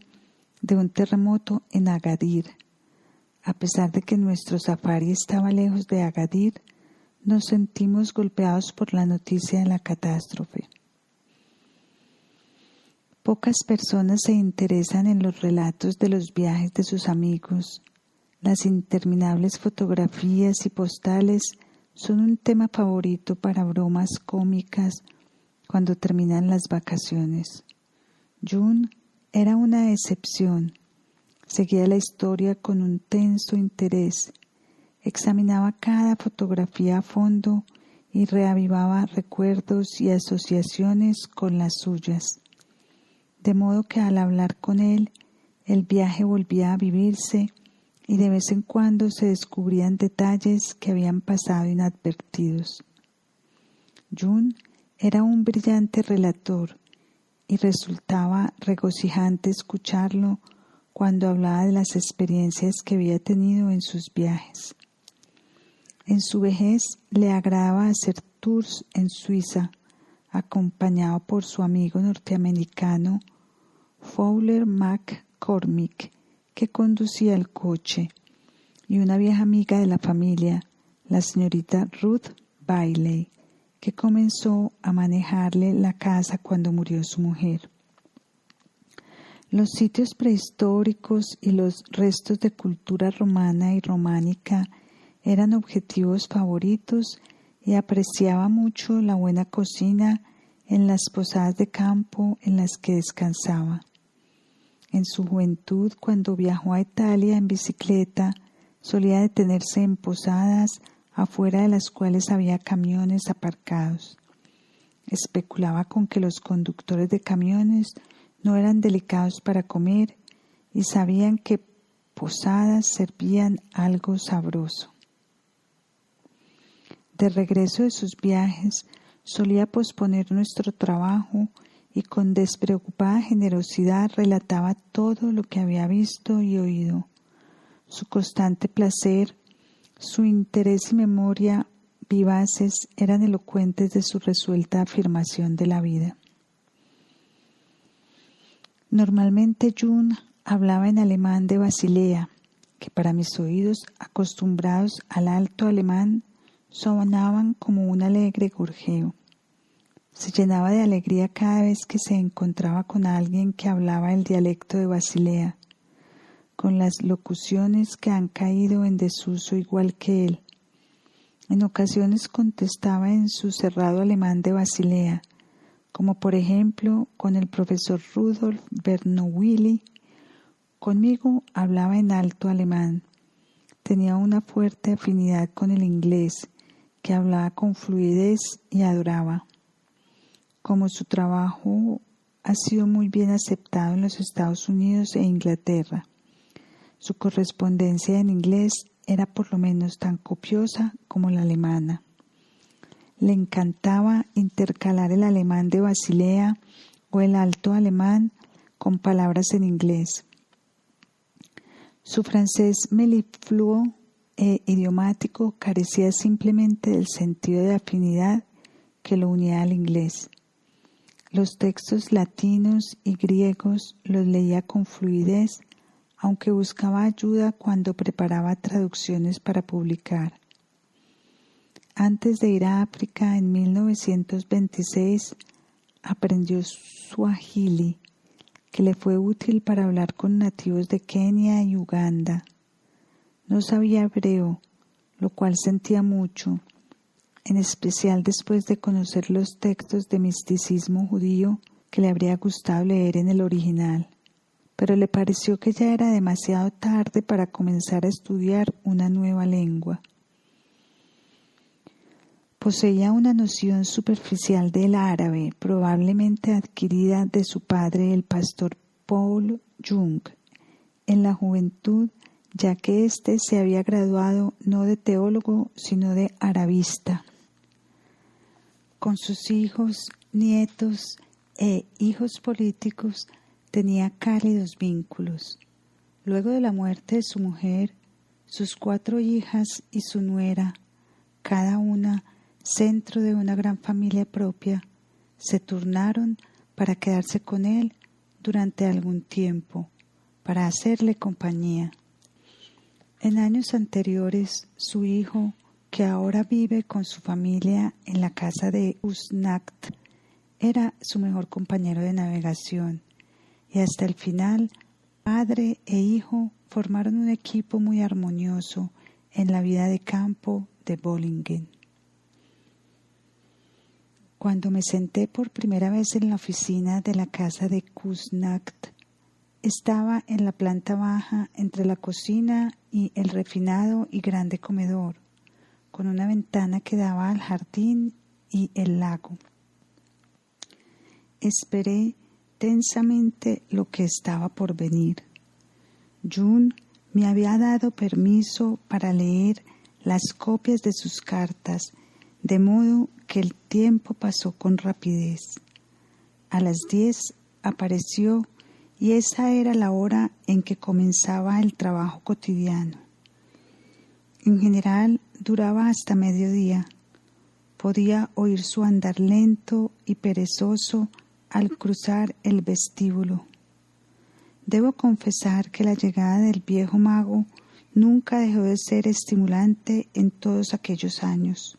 de un terremoto en Agadir. A pesar de que nuestro safari estaba lejos de Agadir, nos sentimos golpeados por la noticia de la catástrofe. Pocas personas se interesan en los relatos de los viajes de sus amigos. Las interminables fotografías y postales son un tema favorito para bromas cómicas cuando terminan las vacaciones. June era una excepción. Seguía la historia con un tenso interés. Examinaba cada fotografía a fondo y reavivaba recuerdos y asociaciones con las suyas. De modo que al hablar con él, el viaje volvía a vivirse y de vez en cuando se descubrían detalles que habían pasado inadvertidos. Jung era un brillante relator y resultaba regocijante escucharlo cuando hablaba de las experiencias que había tenido en sus viajes. En su vejez le agradaba hacer tours en Suiza, acompañado por su amigo norteamericano Fowler McCormick, que conducía el coche, y una vieja amiga de la familia, la señorita Ruth Bailey, que comenzó a manejarle la casa cuando murió su mujer. Los sitios prehistóricos y los restos de cultura romana y románica eran objetivos favoritos y apreciaba mucho la buena cocina en las posadas de campo en las que descansaba. En su juventud, cuando viajó a Italia en bicicleta, solía detenerse en posadas afuera de las cuales había camiones aparcados. Especulaba con que los conductores de camiones no eran delicados para comer y sabían que posadas servían algo sabroso. De regreso de sus viajes, solía posponer nuestro trabajo y con despreocupada generosidad relataba todo lo que había visto y oído. Su constante placer, su interés y memoria vivaces eran elocuentes de su resuelta afirmación de la vida. Normalmente Jung hablaba en alemán de Basilea, que para mis oídos, acostumbrados al alto alemán, sonaban como un alegre gorjeo. Se llenaba de alegría cada vez que se encontraba con alguien que hablaba el dialecto de Basilea, con las locuciones que han caído en desuso igual que él. En ocasiones contestaba en su cerrado alemán de Basilea, como por ejemplo con el profesor Rudolf Bernowilli. Conmigo hablaba en alto alemán. Tenía una fuerte afinidad con el inglés, que hablaba con fluidez y adoraba. Como su trabajo ha sido muy bien aceptado en los Estados Unidos e Inglaterra, su correspondencia en inglés era por lo menos tan copiosa como la alemana. Le encantaba intercalar el alemán de Basilea o el alto alemán con palabras en inglés. Su francés melifluo e idiomático carecía simplemente del sentido de afinidad que lo unía al inglés. Los textos latinos y griegos los leía con fluidez, aunque buscaba ayuda cuando preparaba traducciones para publicar. Antes de ir a África en 1926, aprendió suajili, que le fue útil para hablar con nativos de Kenia y Uganda. No sabía hebreo, lo cual sentía mucho, en especial después de conocer los textos de misticismo judío que le habría gustado leer en el original, pero le pareció que ya era demasiado tarde para comenzar a estudiar una nueva lengua. Poseía una noción superficial del árabe, probablemente adquirida de su padre, el pastor Paul Jung, en la juventud, ya que éste se había graduado no de teólogo, sino de arabista. Con sus hijos, nietos e hijos políticos tenía cálidos vínculos. Luego de la muerte de su mujer, sus 4 hijas y su nuera, cada una centro de una gran familia propia, se turnaron para quedarse con él durante algún tiempo, para hacerle compañía. En años anteriores, su hijo, que ahora vive con su familia en la casa de Usnacht, era su mejor compañero de navegación, y hasta el final, padre e hijo formaron un equipo muy armonioso en la vida de campo de Bollingen. Cuando me senté por primera vez en la oficina de la casa de Kusnacht, estaba en la planta baja entre la cocina y el refinado y grande comedor, con una ventana que daba al jardín y el lago. Esperé tensamente lo que estaba por venir. June me había dado permiso para leer las copias de sus cartas, de modo que el tiempo pasó con rapidez. A las 10 apareció y esa era la hora en que comenzaba el trabajo cotidiano. En general duraba hasta mediodía. Podía oír su andar lento y perezoso al cruzar el vestíbulo. Debo confesar que la llegada del viejo mago nunca dejó de ser estimulante en todos aquellos años.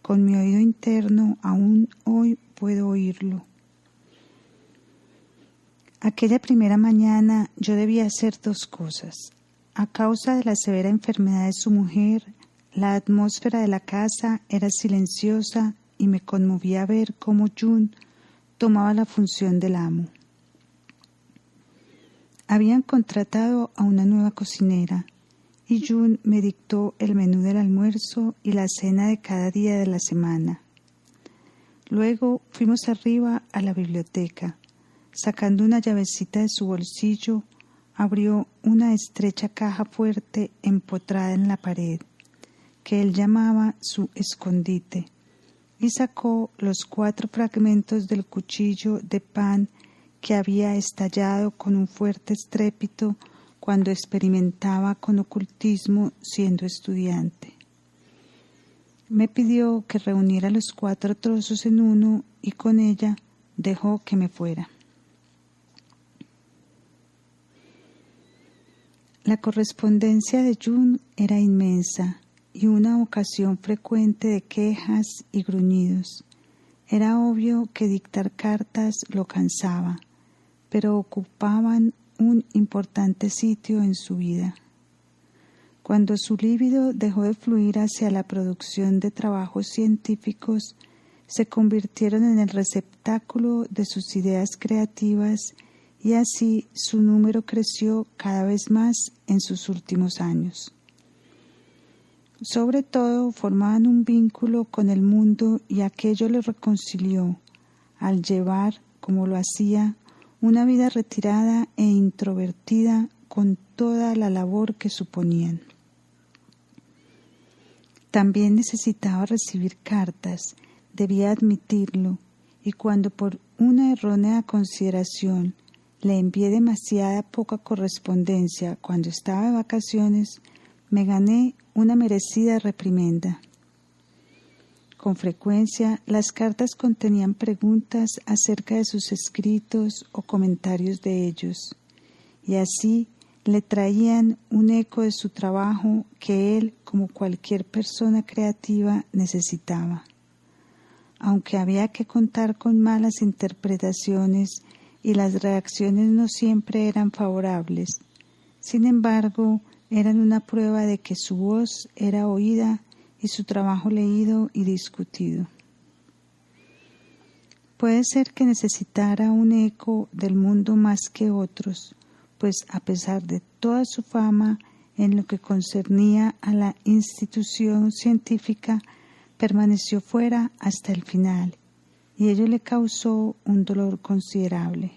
Con mi oído interno aún hoy puedo oírlo. Aquella primera mañana yo debía hacer 2 cosas. A causa de la severa enfermedad de su mujer, la atmósfera de la casa era silenciosa y me conmovía ver cómo June tomaba la función del amo. Habían contratado a una nueva cocinera y June me dictó el menú del almuerzo y la cena de cada día de la semana. Luego fuimos arriba a la biblioteca. Sacando una llavecita de su bolsillo, abrió una estrecha caja fuerte empotrada en la pared, que él llamaba su escondite, y sacó los 4 fragmentos del cuchillo de pan que había estallado con un fuerte estrépito cuando experimentaba con ocultismo siendo estudiante. Me pidió que reuniera los 4 trozos en uno y con ella dejó que me fuera. La correspondencia de June era inmensa y una ocasión frecuente de quejas y gruñidos. Era obvio que dictar cartas lo cansaba, pero ocupaban un importante sitio en su vida. Cuando su líbido dejó de fluir hacia la producción de trabajos científicos, se convirtieron en el receptáculo de sus ideas creativas y así su número creció cada vez más en sus últimos años. Sobre todo formaban un vínculo con el mundo y aquello le reconcilió al llevar, como lo hacía, una vida retirada e introvertida con toda la labor que suponían. También necesitaba recibir cartas, debía admitirlo, y cuando por una errónea consideración le envié demasiada poca correspondencia cuando estaba de vacaciones, me gané una merecida reprimenda. Con frecuencia, las cartas contenían preguntas acerca de sus escritos o comentarios de ellos, y así le traían un eco de su trabajo que él, como cualquier persona creativa, necesitaba. Aunque había que contar con malas interpretaciones y las reacciones no siempre eran favorables. Sin embargo, eran una prueba de que su voz era oída y su trabajo leído y discutido. Puede ser que necesitara un eco del mundo más que otros, pues a pesar de toda su fama en lo que concernía a la institución científica, permaneció fuera hasta el final, y ello le causó un dolor considerable.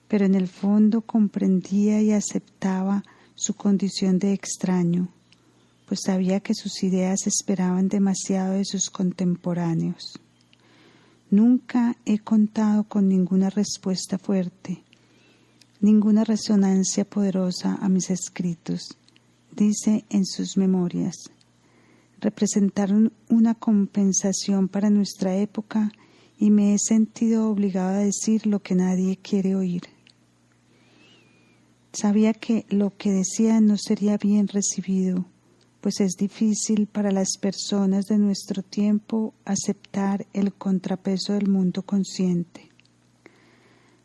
Pero en el fondo comprendía y aceptaba su condición de extraño, pues sabía que sus ideas esperaban demasiado de sus contemporáneos. Nunca he contado con ninguna respuesta fuerte, ninguna resonancia poderosa a mis escritos, dice en sus memorias. Representaron una compensación para nuestra época y me he sentido obligado a decir lo que nadie quiere oír. Sabía que lo que decía no sería bien recibido, pues es difícil para las personas de nuestro tiempo aceptar el contrapeso del mundo consciente.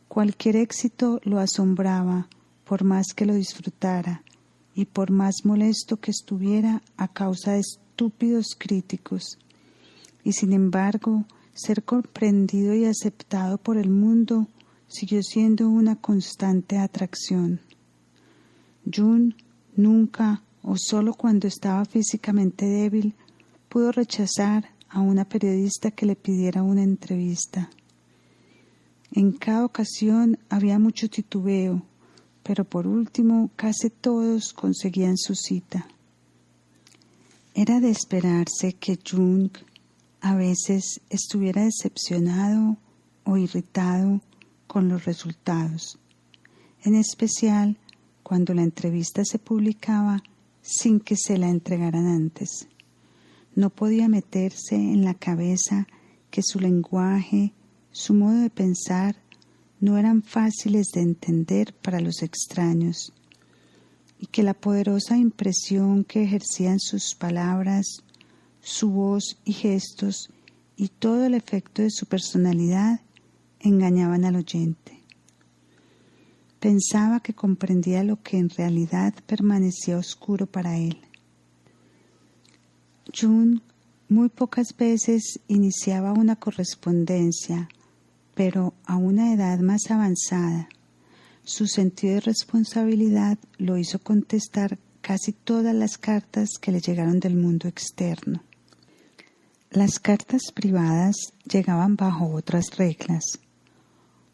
Cualquier éxito lo asombraba, por más que lo disfrutara, y por más molesto que estuviera a causa de estúpidos críticos. Y sin embargo, ser comprendido y aceptado por el mundo siguió siendo una constante atracción. June nunca, o solo cuando estaba físicamente débil, pudo rechazar a una periodista que le pidiera una entrevista. En cada ocasión había mucho titubeo, pero por último casi todos conseguían su cita. Era de esperarse que Jung a veces estuviera decepcionado o irritado con los resultados, en especial cuando la entrevista se publicaba sin que se la entregaran antes. No podía meterse en la cabeza que su lenguaje, su modo de pensar, no eran fáciles de entender para los extraños, y que la poderosa impresión que ejercían sus palabras, su voz y gestos, y todo el efecto de su personalidad engañaban al oyente. Pensaba que comprendía lo que en realidad permanecía oscuro para él. Jung muy pocas veces iniciaba una correspondencia, pero a una edad más avanzada, su sentido de responsabilidad lo hizo contestar casi todas las cartas que le llegaron del mundo externo. Las cartas privadas llegaban bajo otras reglas.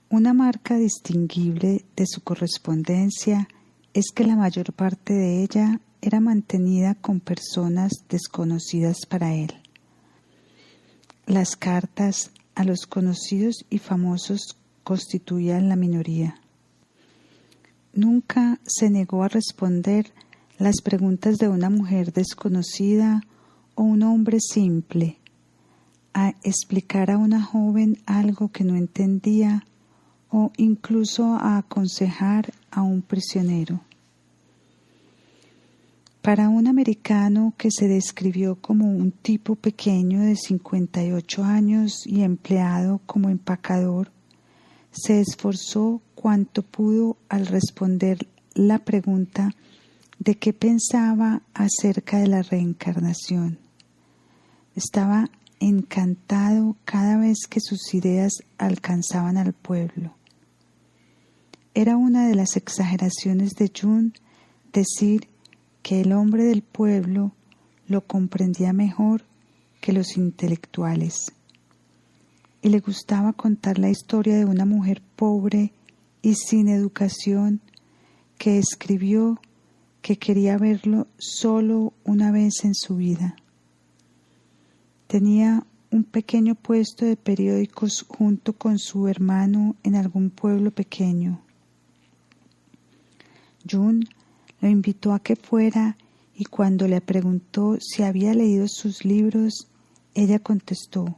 Una marca distinguible de su correspondencia es que la mayor parte de ella era mantenida con personas desconocidas para él. Las cartas a los conocidos y famosos constituían la minoría. Nunca se negó a responder las preguntas de una mujer desconocida o un hombre simple, a explicar a una joven algo que no entendía o incluso a aconsejar a un prisionero. Para un americano que se describió como un tipo pequeño de 58 años y empleado como empacador, se esforzó cuanto pudo al responder la pregunta de qué pensaba acerca de la reencarnación. Estaba encantado cada vez que sus ideas alcanzaban al pueblo. Era una de las exageraciones de Jung decir que el hombre del pueblo lo comprendía mejor que los intelectuales, y le gustaba contar la historia de una mujer pobre y sin educación que escribió que quería verlo solo una vez en su vida. Tenía un pequeño puesto de periódicos junto con su hermano en algún pueblo pequeño. Jung lo invitó a que fuera y cuando le preguntó si había leído sus libros, ella contestó: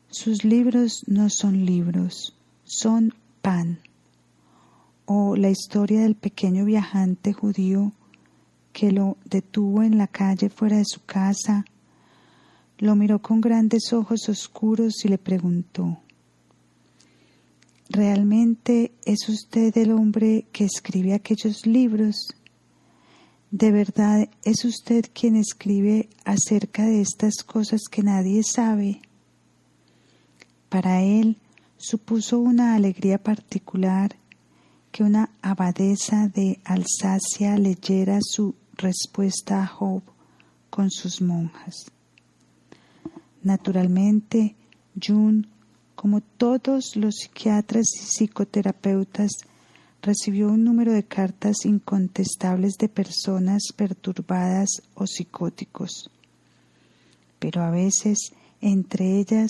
«Sus libros no son libros, son pan». O la historia del pequeño viajante judío que lo detuvo en la calle fuera de su casa, lo miró con grandes ojos oscuros y le preguntó: ¿realmente es usted el hombre que escribe aquellos libros? ¿De verdad es usted quien escribe acerca de estas cosas que nadie sabe? Para él supuso una alegría particular que una abadesa de Alsacia leyera su respuesta a Job con sus monjas. Naturalmente, Jung, como todos los psiquiatras y psicoterapeutas, recibió un número de cartas incontestables de personas perturbadas o psicóticos. Pero a veces, entre ellas,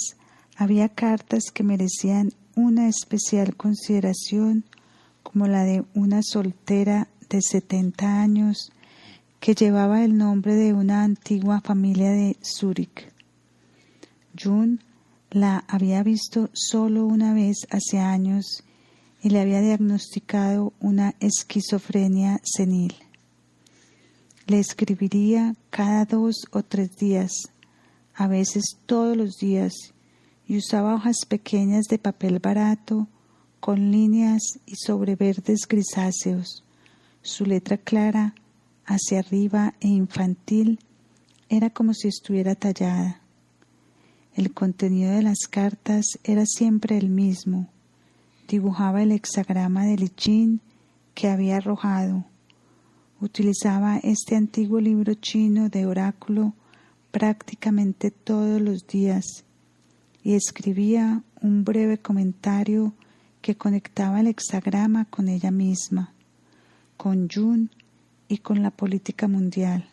había cartas que merecían una especial consideración, como la de una soltera de 70 años que llevaba el nombre de una antigua familia de Zúrich. Jung la había visto solo una vez hace años y le había diagnosticado una esquizofrenia senil. Le escribiría cada 2 o 3 días, a veces todos los días, y usaba hojas pequeñas de papel barato con líneas y sobre verdes grisáceos. Su letra clara, hacia arriba e infantil, era como si estuviera tallada. El contenido de las cartas era siempre el mismo, dibujaba el hexagrama del I Ching que había arrojado. Utilizaba este antiguo libro chino de oráculo prácticamente todos los días y escribía un breve comentario que conectaba el hexagrama con ella misma, con Jun y con la política mundial.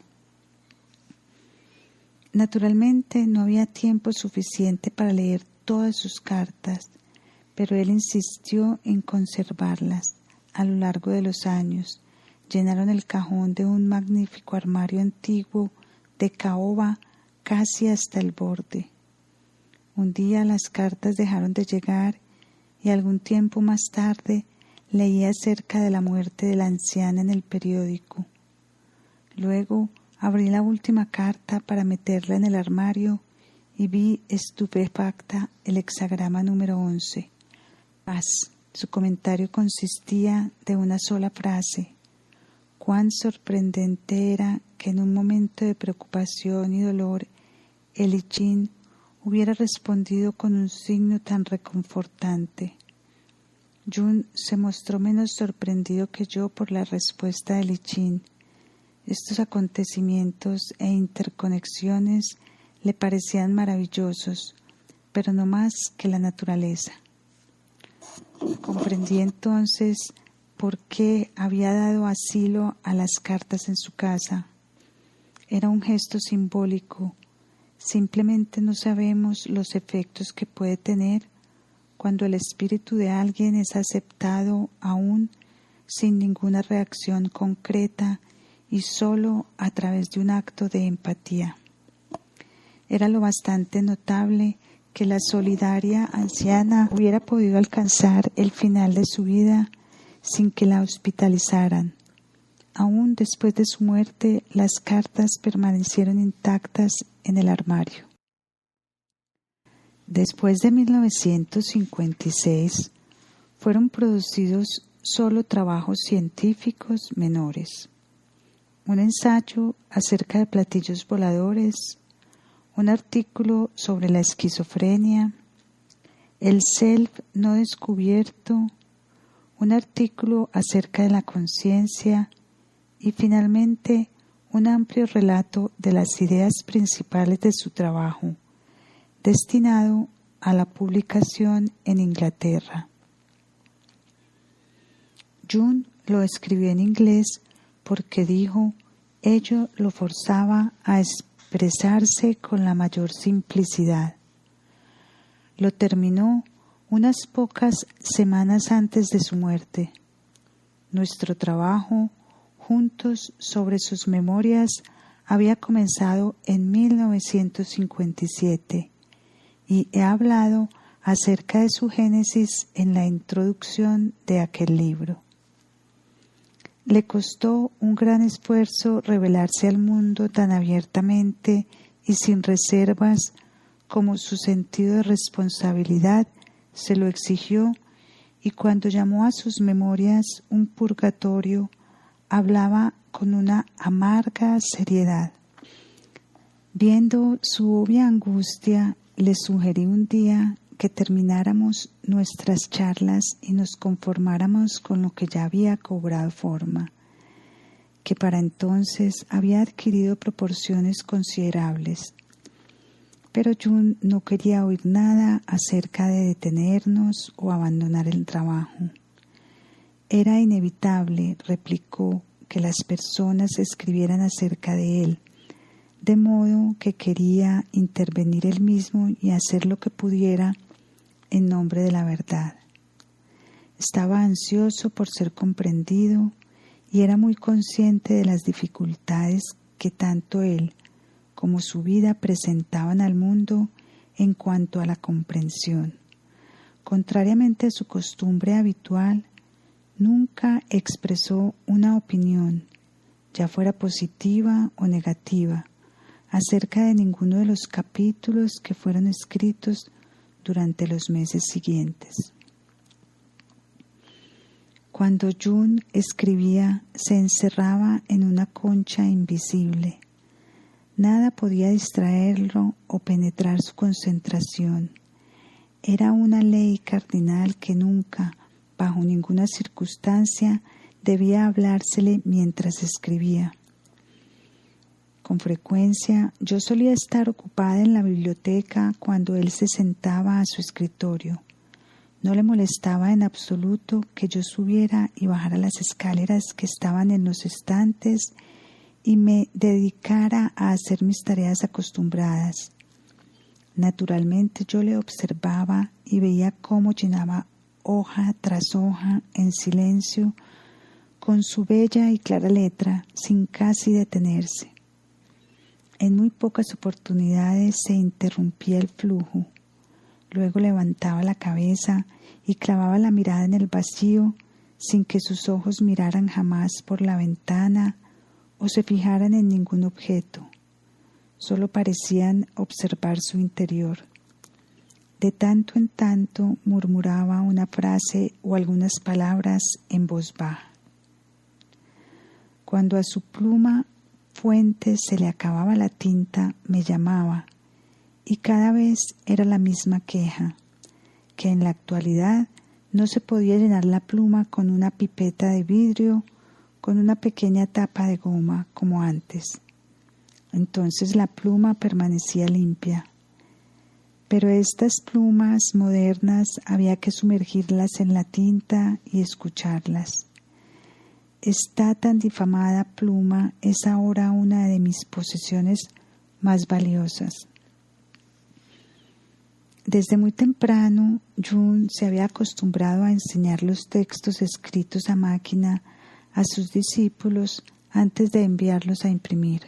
Naturalmente no había tiempo suficiente para leer todas sus cartas, pero él insistió en conservarlas. A lo largo de los años, llenaron el cajón de un magnífico armario antiguo de caoba casi hasta el borde. Un día las cartas dejaron de llegar y algún tiempo más tarde leí acerca de la muerte de la anciana en el periódico. Luego abrí la última carta para meterla en el armario y vi estupefacta el hexagrama número 11. Paz. Su comentario consistía de una sola frase. Cuán sorprendente era que en un momento de preocupación y dolor el I Ching hubiera respondido con un signo tan reconfortante. Jun se mostró menos sorprendido que yo por la respuesta del I Ching. Estos acontecimientos e interconexiones le parecían maravillosos, pero no más que la naturaleza. Comprendí entonces por qué había dado asilo a las cartas en su casa. Era un gesto simbólico. Simplemente no sabemos los efectos que puede tener cuando el espíritu de alguien es aceptado aún sin ninguna reacción concreta y solo a través de un acto de empatía. Era lo bastante notable que la solidaria anciana hubiera podido alcanzar el final de su vida sin que la hospitalizaran. Aún después de su muerte, las cartas permanecieron intactas en el armario. Después de 1956, fueron producidos solo trabajos científicos menores. Un ensayo acerca de platillos voladores, un artículo sobre la esquizofrenia, el self no descubierto, un artículo acerca de la conciencia y finalmente un amplio relato de las ideas principales de su trabajo, destinado a la publicación en Inglaterra. Jun lo escribió en inglés porque dijo, ello lo forzaba a expresarse con la mayor simplicidad. Lo terminó unas pocas semanas antes de su muerte. Nuestro trabajo juntos sobre sus memorias había comenzado en 1957 y he hablado acerca de su génesis en la introducción de aquel libro. Le costó un gran esfuerzo revelarse al mundo tan abiertamente y sin reservas como su sentido de responsabilidad se lo exigió, y cuando llamó a sus memorias un purgatorio, hablaba con una amarga seriedad. Viendo su obvia angustia, le sugerí un día que termináramos nuestras charlas y nos conformáramos con lo que ya había cobrado forma, que para entonces había adquirido proporciones considerables. Pero Jun no quería oír nada acerca de detenernos o abandonar el trabajo. Era inevitable, replicó, que las personas escribieran acerca de él, de modo que quería intervenir él mismo y hacer lo que pudiera en nombre de la verdad. Estaba ansioso por ser comprendido y era muy consciente de las dificultades que tanto él como su vida presentaban al mundo en cuanto a la comprensión. Contrariamente a su costumbre habitual, nunca expresó una opinión, ya fuera positiva o negativa, acerca de ninguno de los capítulos que fueron escritos durante los meses siguientes. Cuando Jun escribía, se encerraba en una concha invisible. Nada podía distraerlo o penetrar su concentración. Era una ley cardinal que nunca, bajo ninguna circunstancia debía hablársele mientras escribía. Con frecuencia yo solía estar ocupada en la biblioteca cuando él se sentaba a su escritorio. No le molestaba en absoluto que yo subiera y bajara las escaleras que estaban en los estantes y me dedicara a hacer mis tareas acostumbradas. Naturalmente yo le observaba y veía cómo llenaba hoja tras hoja en silencio con su bella y clara letra, sin casi detenerse. En muy pocas oportunidades se interrumpía el flujo. Luego levantaba la cabeza y clavaba la mirada en el vacío sin que sus ojos miraran jamás por la ventana o se fijaran en ningún objeto. Solo parecían observar su interior. De tanto en tanto murmuraba una frase o algunas palabras en voz baja. Cuando a su pluma fuente se le acababa la tinta, me llamaba, y cada vez era la misma queja, que en la actualidad no se podía llenar la pluma con una pipeta de vidrio, con una pequeña tapa de goma, como antes. Entonces la pluma permanecía limpia. Pero estas plumas modernas había que sumergirlas en la tinta y escucharlas. Esta tan difamada pluma es ahora una de mis posesiones más valiosas. Desde muy temprano, Jung se había acostumbrado a enseñar los textos escritos a máquina a sus discípulos antes de enviarlos a imprimir.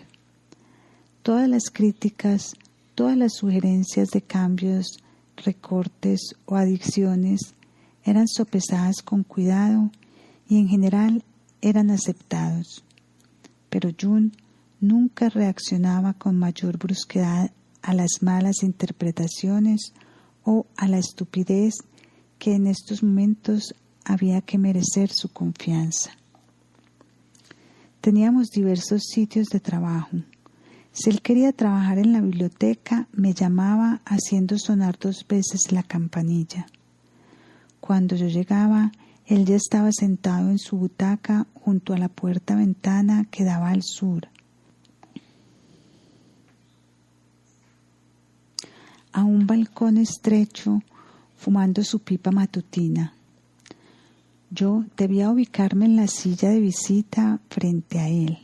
Todas las críticas, todas las sugerencias de cambios, recortes o adiciones eran sopesadas con cuidado y en general eran aceptados. Pero Jung nunca reaccionaba con mayor brusquedad a las malas interpretaciones o a la estupidez que en estos momentos había que merecer su confianza. Teníamos diversos sitios de trabajo. Si él quería trabajar en la biblioteca, me llamaba haciendo sonar 2 veces la campanilla. Cuando yo llegaba, él ya estaba sentado en su butaca junto a la puerta-ventana que daba al sur, a un balcón estrecho, fumando su pipa matutina. Yo debía ubicarme en la silla de visita frente a él.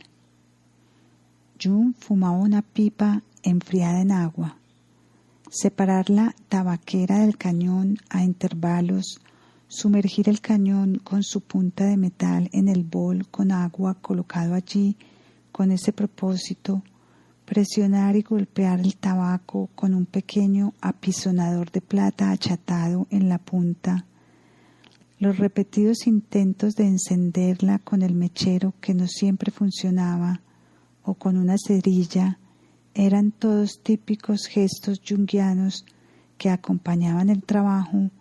Jung fumaba una pipa enfriada en agua. Separar la tabaquera del cañón a intervalos, sumergir el cañón con su punta de metal en el bol con agua colocado allí con ese propósito, presionar y golpear el tabaco con un pequeño apisonador de plata achatado en la punta, los repetidos intentos de encenderla con el mechero que no siempre funcionaba o con una cerilla eran todos típicos gestos junguianos que acompañaban el trabajo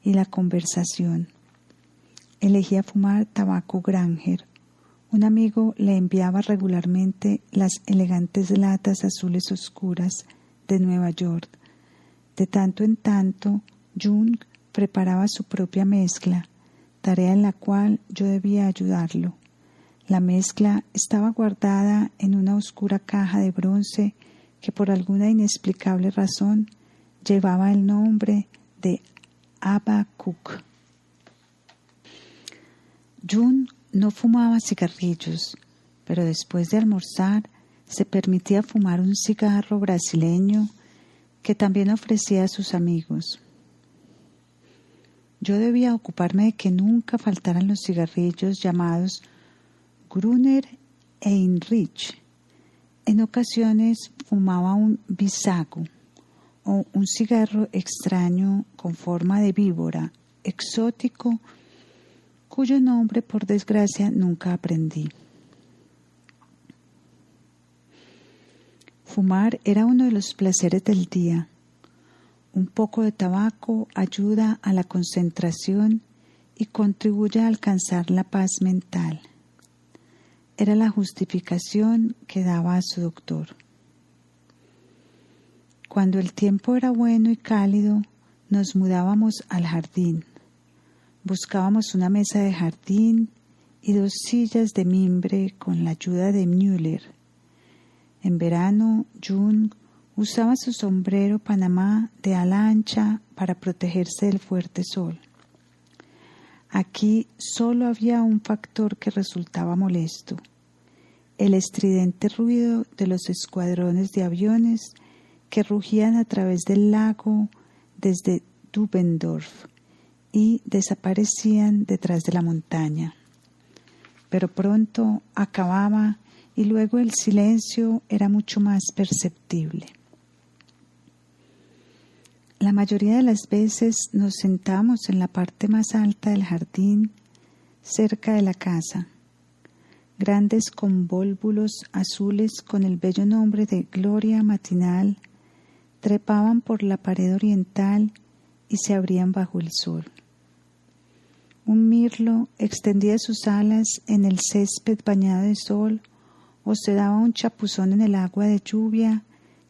y la conversación. Elegía fumar tabaco Granger. Un amigo le enviaba regularmente las elegantes latas azules oscuras de Nueva York. De tanto en tanto, Jung preparaba su propia mezcla, tarea en la cual yo debía ayudarlo. La mezcla estaba guardada en una oscura caja de bronce que por alguna inexplicable razón llevaba el nombre de Habacuc. Jung no fumaba cigarrillos, pero después de almorzar se permitía fumar un cigarro brasileño que también ofrecía a sus amigos. Yo debía ocuparme de que nunca faltaran los cigarrillos llamados Gruner e Heinrich. En ocasiones fumaba un bisago o un cigarro extraño con forma de víbora, exótico, cuyo nombre por desgracia nunca aprendí. Fumar era uno de los placeres del día. Un poco de tabaco ayuda a la concentración y contribuye a alcanzar la paz mental. Era la justificación que daba a su doctor. Cuando el tiempo era bueno y cálido, nos mudábamos al jardín. Buscábamos una mesa de jardín y 2 sillas de mimbre con la ayuda de Müller. En verano, June usaba su sombrero panamá de ala ancha para protegerse del fuerte sol. Aquí solo había un factor que resultaba molesto: el estridente ruido de los escuadrones de aviones que rugían a través del lago desde Dubendorf y desaparecían detrás de la montaña. Pero pronto acababa y luego el silencio era mucho más perceptible. La mayoría de las veces nos sentamos en la parte más alta del jardín, cerca de la casa. Grandes convólvulos azules con el bello nombre de Gloria Matinal trepaban por la pared oriental y se abrían bajo el sol. Un mirlo extendía sus alas en el césped bañado de sol o se daba un chapuzón en el agua de lluvia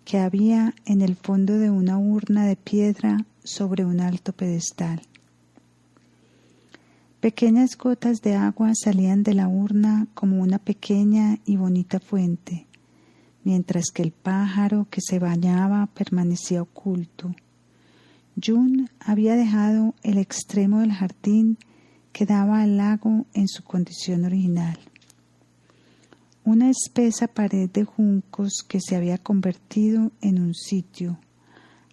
que había en el fondo de una urna de piedra sobre un alto pedestal. Pequeñas gotas de agua salían de la urna como una pequeña y bonita fuente, mientras que el pájaro que se bañaba permanecía oculto. June había dejado el extremo del jardín que daba al lago en su condición original. Una espesa pared de juncos que se había convertido en un sitio,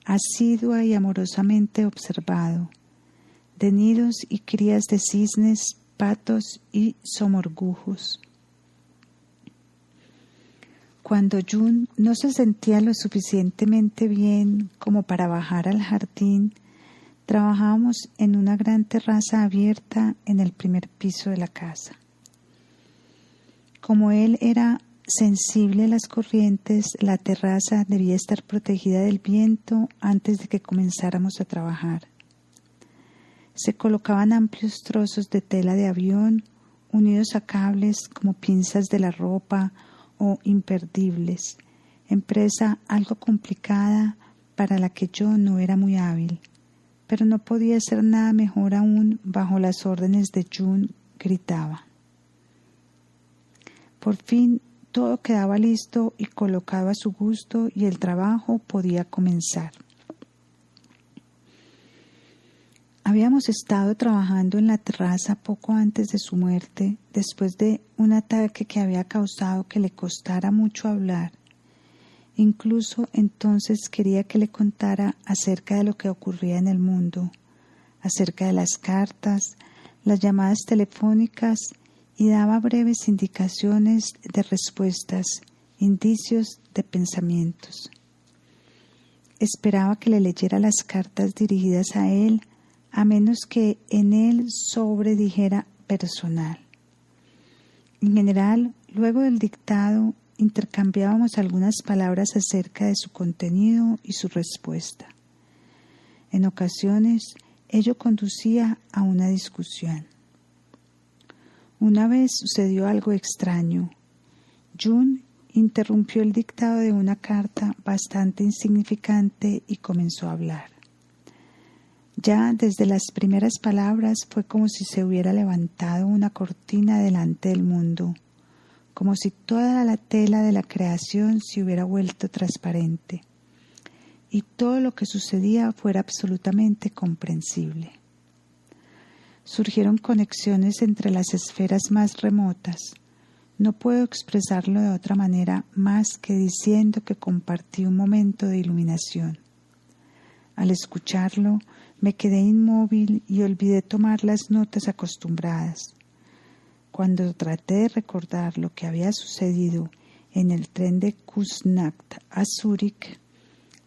asidua y amorosamente observado, de nidos y crías de cisnes, patos y somorgujos. Cuando June no se sentía lo suficientemente bien como para bajar al jardín, trabajábamos en una gran terraza abierta en el primer piso de la casa. Como él era sensible a las corrientes, la terraza debía estar protegida del viento antes de que comenzáramos a trabajar. Se colocaban amplios trozos de tela de avión unidos a cables como pinzas de la ropa o imperdibles, empresa algo complicada para la que yo no era muy hábil, pero no podía hacer nada mejor aún bajo las órdenes de June, gritaba. Por fin todo quedaba listo y colocado a su gusto y el trabajo podía comenzar. Habíamos estado trabajando en la terraza poco antes de su muerte, después de un ataque que había causado que le costara mucho hablar. Incluso entonces quería que le contara acerca de lo que ocurría en el mundo, acerca de las cartas, las llamadas telefónicas, y daba breves indicaciones de respuestas, indicios de pensamientos. Esperaba que le leyera las cartas dirigidas a él, a menos que en el sobre dijera personal. En general, luego del dictado, intercambiábamos algunas palabras acerca de su contenido y su respuesta. En ocasiones, ello conducía a una discusión. Una vez sucedió algo extraño. June interrumpió el dictado de una carta bastante insignificante y comenzó a hablar. Ya desde las primeras palabras fue como si se hubiera levantado una cortina delante del mundo, como si toda la tela de la creación se hubiera vuelto transparente, y todo lo que sucedía fuera absolutamente comprensible. Surgieron conexiones entre las esferas más remotas. No puedo expresarlo de otra manera más que diciendo que compartí un momento de iluminación. Al escucharlo, me quedé inmóvil y olvidé tomar las notas acostumbradas. Cuando traté de recordar lo que había sucedido en el tren de Küsnacht a Zúrich,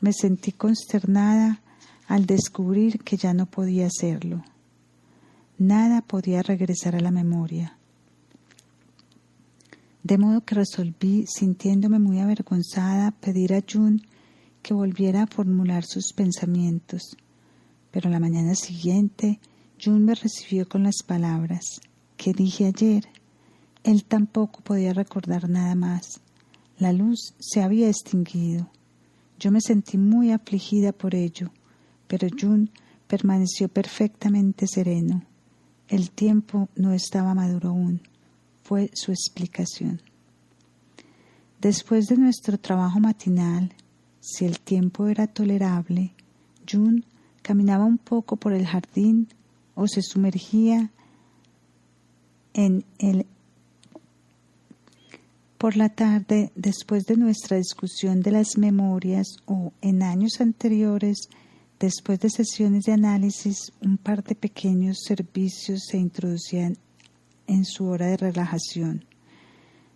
me sentí consternada al descubrir que ya no podía hacerlo. Nada podía regresar a la memoria. De modo que resolví, sintiéndome muy avergonzada, pedir a June que volviera a formular sus pensamientos. Pero la mañana siguiente, June me recibió con las palabras: ¿qué dije ayer? Él tampoco podía recordar nada más. La luz se había extinguido. Yo me sentí muy afligida por ello, pero June permaneció perfectamente sereno. El tiempo no estaba maduro aún, fue su explicación. Después de nuestro trabajo matinal, si el tiempo era tolerable, June caminaba un poco por el jardín o se sumergía en el. Por la tarde, después de nuestra discusión de las memorias o en años anteriores, después de sesiones de análisis, un par de pequeños servicios se introducían en su hora de relajación.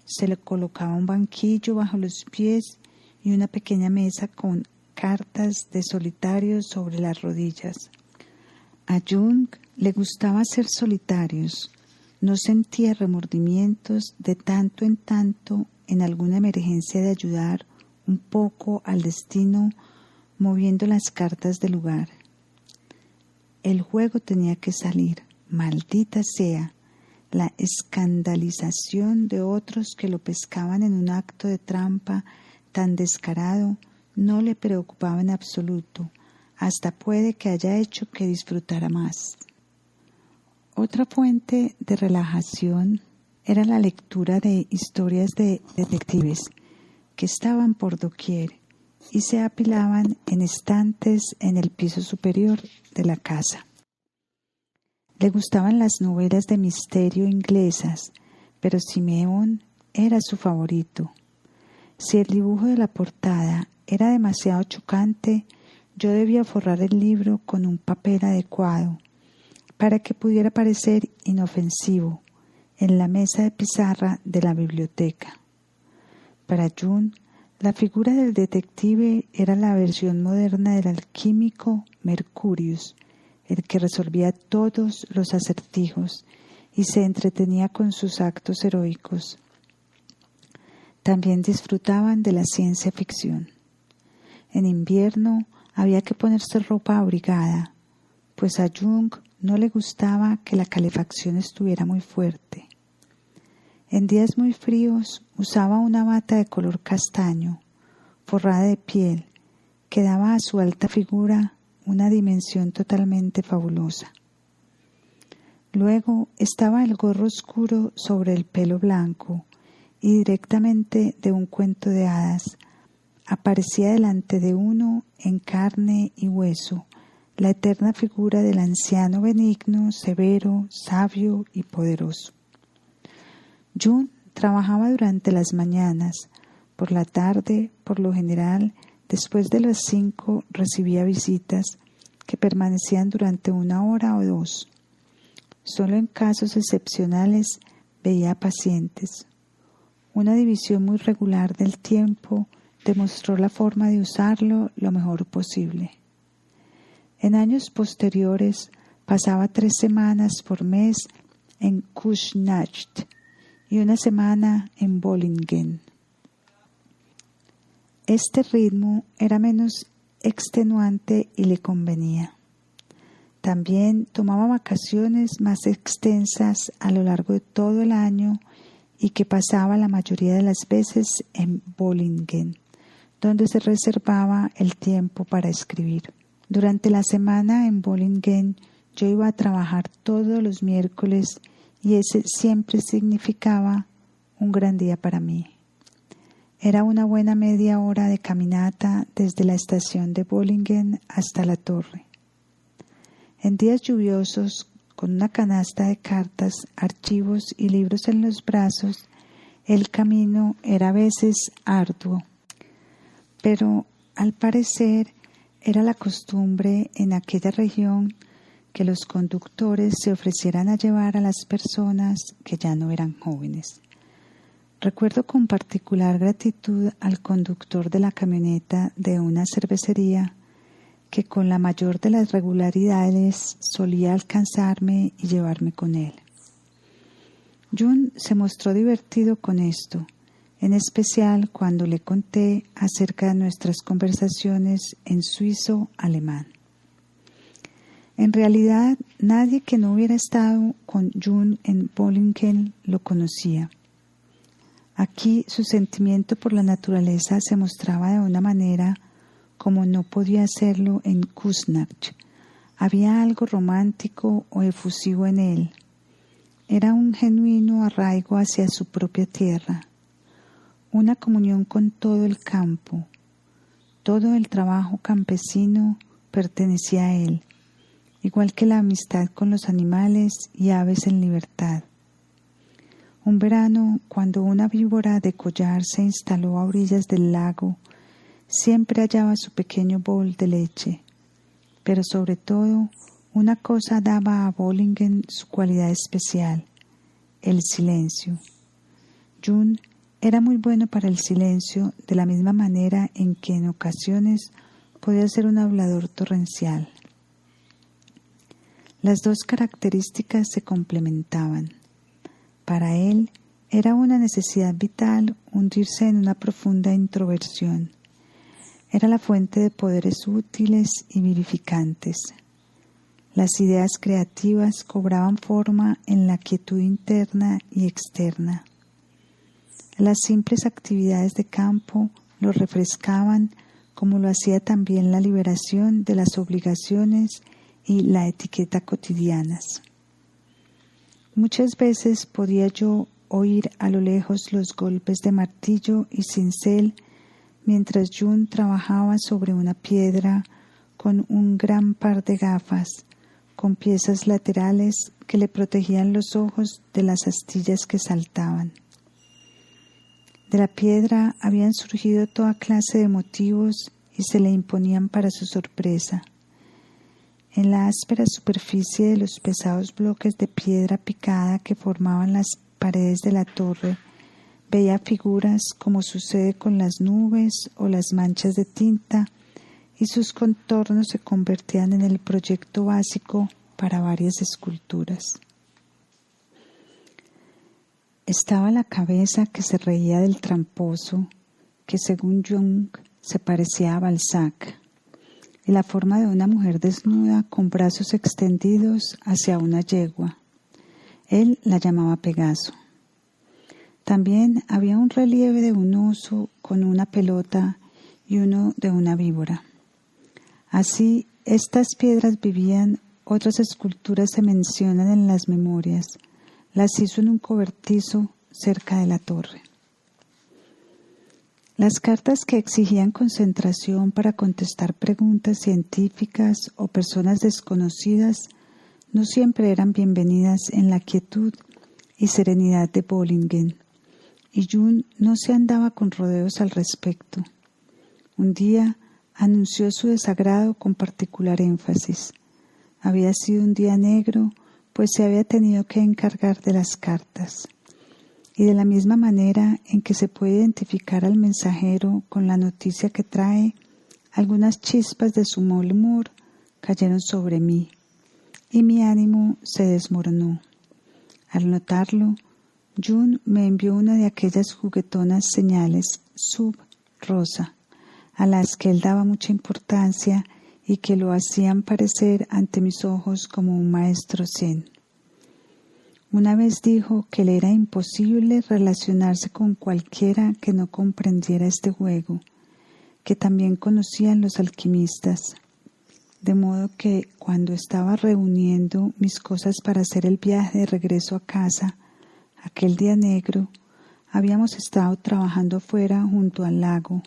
Se le colocaba un banquillo bajo los pies y una pequeña mesa con cartas de solitarios sobre las rodillas. A Jung le gustaba ser solitarios. No sentía remordimientos de tanto en tanto en alguna emergencia de ayudar un poco al destino moviendo las cartas del lugar. El juego tenía que salir, maldita sea, la escandalización de otros que lo pescaban en un acto de trampa tan descarado no le preocupaba en absoluto, hasta puede que haya hecho que disfrutara más. Otra fuente de relajación era la lectura de historias de detectives que estaban por doquier y se apilaban en estantes en el piso superior de la casa. Le gustaban las novelas de misterio inglesas, pero Simeón era su favorito. Si el dibujo de la portada era demasiado chocante, yo debía forrar el libro con un papel adecuado para que pudiera parecer inofensivo en la mesa de pizarra de la biblioteca. Para June, la figura del detective era la versión moderna del alquímico Mercurius, el que resolvía todos los acertijos y se entretenía con sus actos heroicos. También disfrutaban de la ciencia ficción. En invierno había que ponerse ropa abrigada, pues a Jung no le gustaba que la calefacción estuviera muy fuerte. En días muy fríos usaba una bata de color castaño, forrada de piel, que daba a su alta figura una dimensión totalmente fabulosa. Luego estaba el gorro oscuro sobre el pelo blanco y directamente de un cuento de hadas aparecía delante de uno en carne y hueso la eterna figura del anciano benigno, severo, sabio y poderoso. June trabajaba durante las mañanas. Por la tarde, por lo general, después de las 5 recibía visitas que permanecían durante 1 hora o 2. Solo en casos excepcionales veía pacientes. Una división muy regular del tiempo demostró la forma de usarlo lo mejor posible. En años posteriores pasaba 3 semanas por mes en Kuznacht y 1 semana en Bollingen. Este ritmo era menos extenuante y le convenía. También tomaba vacaciones más extensas a lo largo de todo el año y que pasaba la mayoría de las veces en Bollingen, donde se reservaba el tiempo para escribir. Durante la semana en Bollingen yo iba a trabajar todos los miércoles y ese siempre significaba un gran día para mí. Era una buena media hora de caminata desde la estación de Bollingen hasta la torre. En días lluviosos, con una canasta de cartas, archivos y libros en los brazos, el camino era a veces arduo, pero al parecer era la costumbre en aquella región que los conductores se ofrecieran a llevar a las personas que ya no eran jóvenes. Recuerdo con particular gratitud al conductor de la camioneta de una cervecería que con la mayor de las regularidades solía alcanzarme y llevarme con él. June se mostró divertido con esto, en especial cuando le conté acerca de nuestras conversaciones en suizo-alemán. En realidad, nadie que no hubiera estado con June en Bollingen lo conocía. Aquí su sentimiento por la naturaleza se mostraba de una manera como no podía hacerlo en Kuznacht. Había algo romántico o efusivo en él, era un genuino arraigo hacia su propia tierra, una comunión con todo el campo. Todo el trabajo campesino pertenecía a él, igual que la amistad con los animales y aves en libertad. Un verano, cuando una víbora de collar se instaló a orillas del lago, siempre hallaba su pequeño bol de leche. Pero sobre todo, una cosa daba a Bollingen su cualidad especial: el silencio. June era muy bueno para el silencio, de la misma manera en que en ocasiones podía ser un hablador torrencial. Las dos características se complementaban. Para él era una necesidad vital hundirse en una profunda introversión. Era la fuente de poderes útiles y vivificantes. Las ideas creativas cobraban forma en la quietud interna y externa. Las simples actividades de campo lo refrescaban, como lo hacía también la liberación de las obligaciones y la etiqueta cotidianas. Muchas veces podía yo oír a lo lejos los golpes de martillo y cincel mientras June trabajaba sobre una piedra con un gran par de gafas, con piezas laterales que le protegían los ojos de las astillas que saltaban. De la piedra habían surgido toda clase de motivos y se le imponían para su sorpresa. En la áspera superficie de los pesados bloques de piedra picada que formaban las paredes de la torre, veía figuras como sucede con las nubes o las manchas de tinta, y sus contornos se convertían en el proyecto básico para varias esculturas. Estaba la cabeza que se reía del tramposo, que según Jung se parecía a Balzac, y la forma de una mujer desnuda con brazos extendidos hacia una yegua. Él la llamaba Pegaso. También había un relieve de un oso con una pelota y uno de una víbora. Así, estas piedras vivían, otras esculturas se mencionan en las memorias. Las hizo en un cobertizo cerca de la torre. Las cartas que exigían concentración para contestar preguntas científicas o personas desconocidas no siempre eran bienvenidas en la quietud y serenidad de Bollingen, y June no se andaba con rodeos al respecto. Un día anunció su desagrado con particular énfasis. Había sido un día negro, pues se había tenido que encargar de las cartas. Y de la misma manera en que se puede identificar al mensajero con la noticia que trae, algunas chispas de su mal humor cayeron sobre mí, y mi ánimo se desmoronó. Al notarlo, June me envió una de aquellas juguetonas señales sub-rosa, a las que él daba mucha importancia y que lo hacían parecer ante mis ojos como un maestro zen. Una vez dijo que le era imposible relacionarse con cualquiera que no comprendiera este juego, que también conocían los alquimistas, de modo que cuando estaba reuniendo mis cosas para hacer el viaje de regreso a casa, aquel día negro, habíamos estado trabajando fuera junto al lago.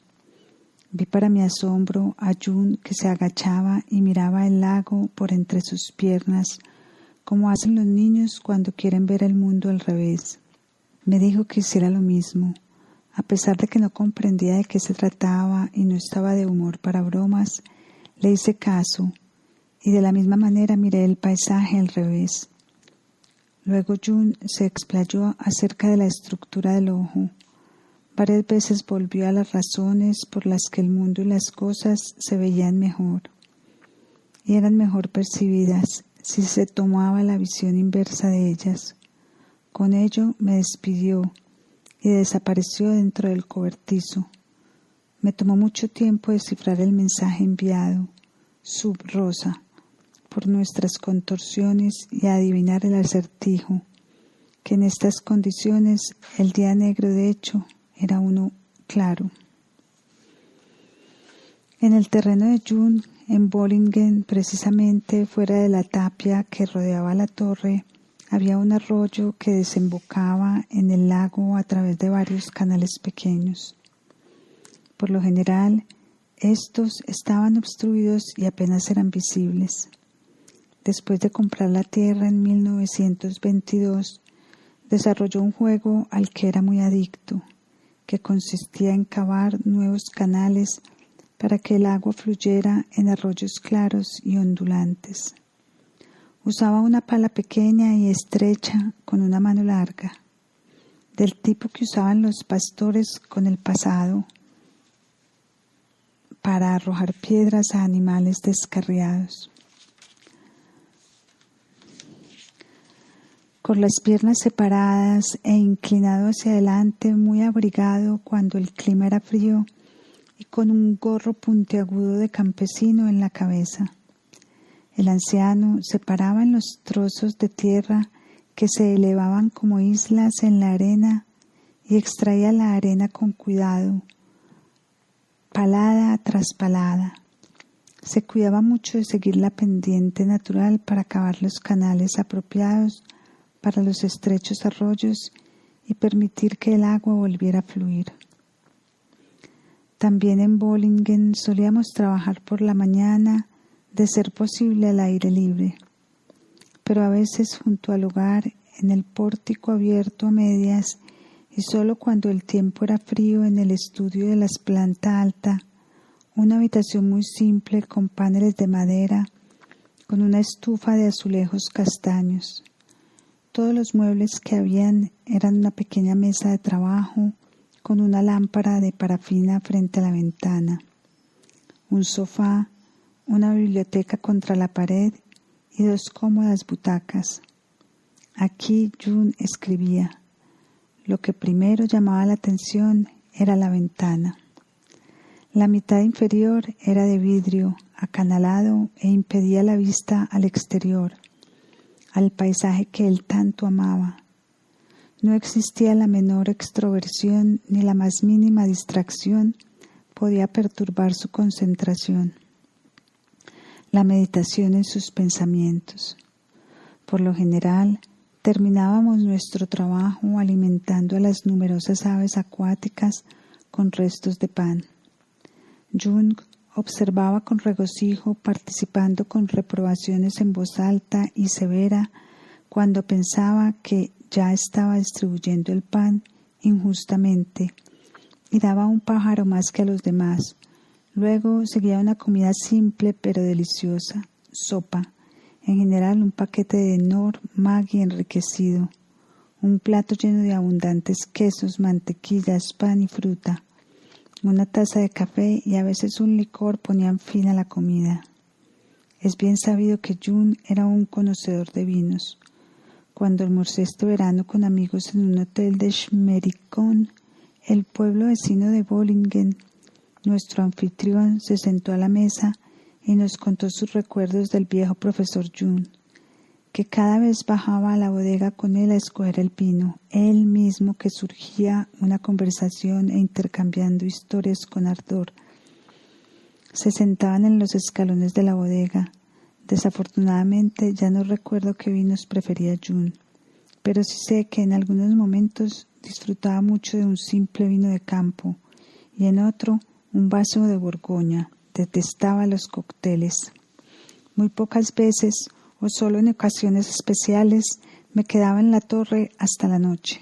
Vi para mi asombro a June que se agachaba y miraba el lago por entre sus piernas, como hacen los niños cuando quieren ver el mundo al revés. Me dijo que hiciera lo mismo. A pesar de que no comprendía de qué se trataba y no estaba de humor para bromas, le hice caso y de la misma manera miré el paisaje al revés. Luego June se explayó acerca de la estructura del ojo. Varias veces volvió a las razones por las que el mundo y las cosas se veían mejor y eran mejor percibidas si se tomaba la visión inversa de ellas. Con ello me despidió y desapareció dentro del cobertizo. Me tomó mucho tiempo descifrar el mensaje enviado, sub-rosa, por nuestras contorsiones y adivinar el acertijo, que en estas condiciones el día negro de hecho era uno claro. En el terreno de June, en Bollingen, precisamente fuera de la tapia que rodeaba la torre, Había un arroyo que desembocaba en el lago a través de varios canales pequeños. Por lo general, estos estaban obstruidos y apenas eran visibles. Después de comprar la tierra en 1922, desarrolló un juego al que era muy adicto, que consistía en cavar nuevos canales para que el agua fluyera en arroyos claros y ondulantes. Usaba una pala pequeña y estrecha con una mano larga, del tipo que usaban los pastores con el pasado para arrojar piedras a animales descarriados. Con las piernas separadas e inclinado hacia adelante, muy abrigado cuando el clima era frío y con un gorro puntiagudo de campesino en la cabeza. El anciano se paraba en los trozos de tierra que se elevaban como islas en la arena y extraía la arena con cuidado, palada tras palada. Se cuidaba mucho de seguir la pendiente natural para cavar los canales apropiados para los estrechos arroyos y permitir que el agua volviera a fluir. También en Bollingen solíamos trabajar por la mañana, de ser posible al aire libre, pero a veces junto al hogar, en el pórtico abierto a medias y solo cuando el tiempo era frío en el estudio de la planta alta, una habitación muy simple con paneles de madera, con una estufa de azulejos castaños. Todos los muebles que habían eran una pequeña mesa de trabajo con una lámpara de parafina frente a la ventana, un sofá, una biblioteca contra la pared y 2 cómodas butacas. Aquí June escribía. Lo que primero llamaba la atención era la ventana. La mitad inferior era de vidrio, acanalado e impedía la vista al exterior, al paisaje que él tanto amaba. No existía la menor extroversión ni la más mínima distracción podía perturbar su concentración, la meditación en sus pensamientos. Por lo general, terminábamos nuestro trabajo alimentando a las numerosas aves acuáticas con restos de pan. Jung observaba con regocijo, participando con reprobaciones en voz alta y severa, cuando pensaba que ya estaba distribuyendo el pan injustamente y daba a un pájaro más que a los demás. Luego seguía una comida simple pero deliciosa, sopa, en general un paquete de Knorr Maggi enriquecido, un plato lleno de abundantes quesos, mantequillas, pan y fruta, una taza de café y a veces un licor ponían fin a la comida. Es bien sabido que Jung era un conocedor de vinos. Cuando almorcé este verano con amigos en un hotel de Schmerikon, el pueblo vecino de Bollingen, nuestro anfitrión se sentó a la mesa y nos contó sus recuerdos del viejo profesor Jung, que cada vez bajaba a la bodega con él a escoger el vino, él mismo que surgía una conversación e intercambiando historias con ardor. Se sentaban en los escalones de la bodega. Desafortunadamente ya no recuerdo qué vinos prefería Jung, pero sí sé que en algunos momentos disfrutaba mucho de un simple vino de campo y en otro un vaso de Borgoña. Detestaba los cócteles. Muy pocas veces o solo en ocasiones especiales me quedaba en la torre hasta la noche.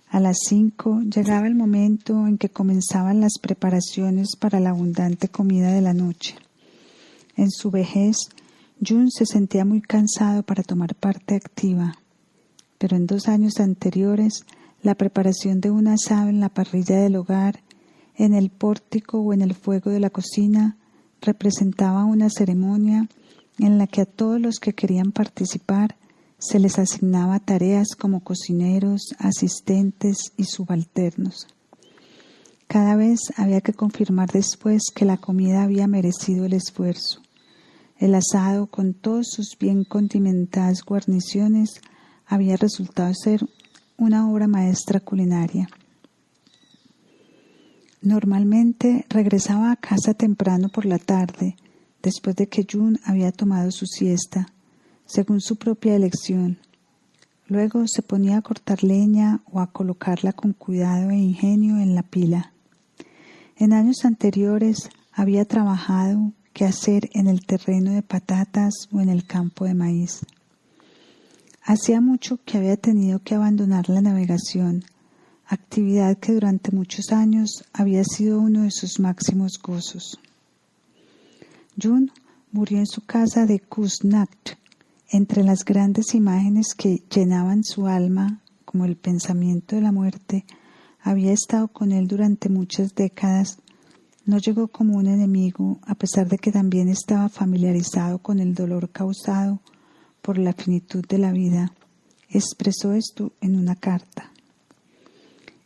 A las 5 llegaba el momento en que comenzaban las preparaciones para la abundante comida de la noche. En su vejez, Jung se sentía muy cansado para tomar parte activa, pero en 2 años anteriores, la preparación de un asado en la parrilla del hogar, en el pórtico o en el fuego de la cocina, representaba una ceremonia en la que a todos los que querían participar se les asignaba tareas como cocineros, asistentes y subalternos. Cada vez había que confirmar después que la comida había merecido el esfuerzo. El asado, con todas sus bien condimentadas guarniciones, había resultado ser una obra maestra culinaria. Normalmente regresaba a casa temprano por la tarde, después de que Jung había tomado su siesta, según su propia elección. Luego se ponía a cortar leña o a colocarla con cuidado e ingenio en la pila. En años anteriores había trabajado qué hacer en el terreno de patatas o en el campo de maíz. Hacía mucho que había tenido que abandonar la navegación, actividad que durante muchos años había sido uno de sus máximos gozos. June murió en su casa de Kusnacht. Entre las grandes imágenes que llenaban su alma, como el pensamiento de la muerte, había estado con él durante muchas décadas. No llegó como un enemigo, a pesar de que también estaba familiarizado con el dolor causado por la finitud de la vida. Expresó esto en una carta.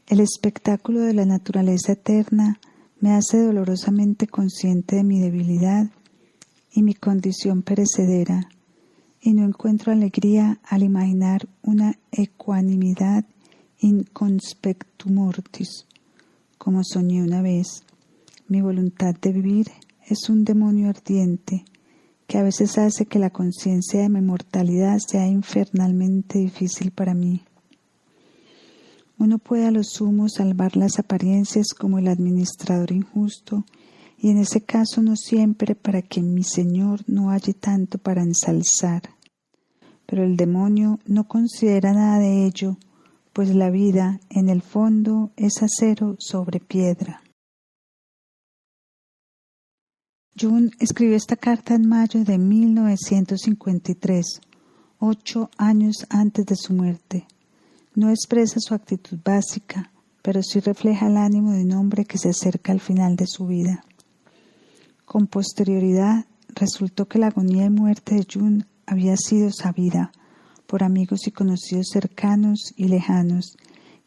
El espectáculo de la naturaleza eterna me hace dolorosamente consciente de mi debilidad y mi condición perecedera, y no encuentro alegría al imaginar una ecuanimidad in conspectu mortis, como soñé una vez. Mi voluntad de vivir es un demonio ardiente que a veces hace que la conciencia de mi mortalidad sea infernalmente difícil para mí. Uno puede a lo sumo salvar las apariencias como el administrador injusto, y en ese caso no siempre, para que mi Señor no halle tanto para ensalzar. Pero el demonio no considera nada de ello, pues la vida, en el fondo, es acero sobre piedra. June escribió esta carta en mayo de 1953, 8 años antes de su muerte. No expresa su actitud básica, pero sí refleja el ánimo de un hombre que se acerca al final de su vida. Con posterioridad, resultó que la agonía y muerte de June había sido sabida por amigos y conocidos cercanos y lejanos,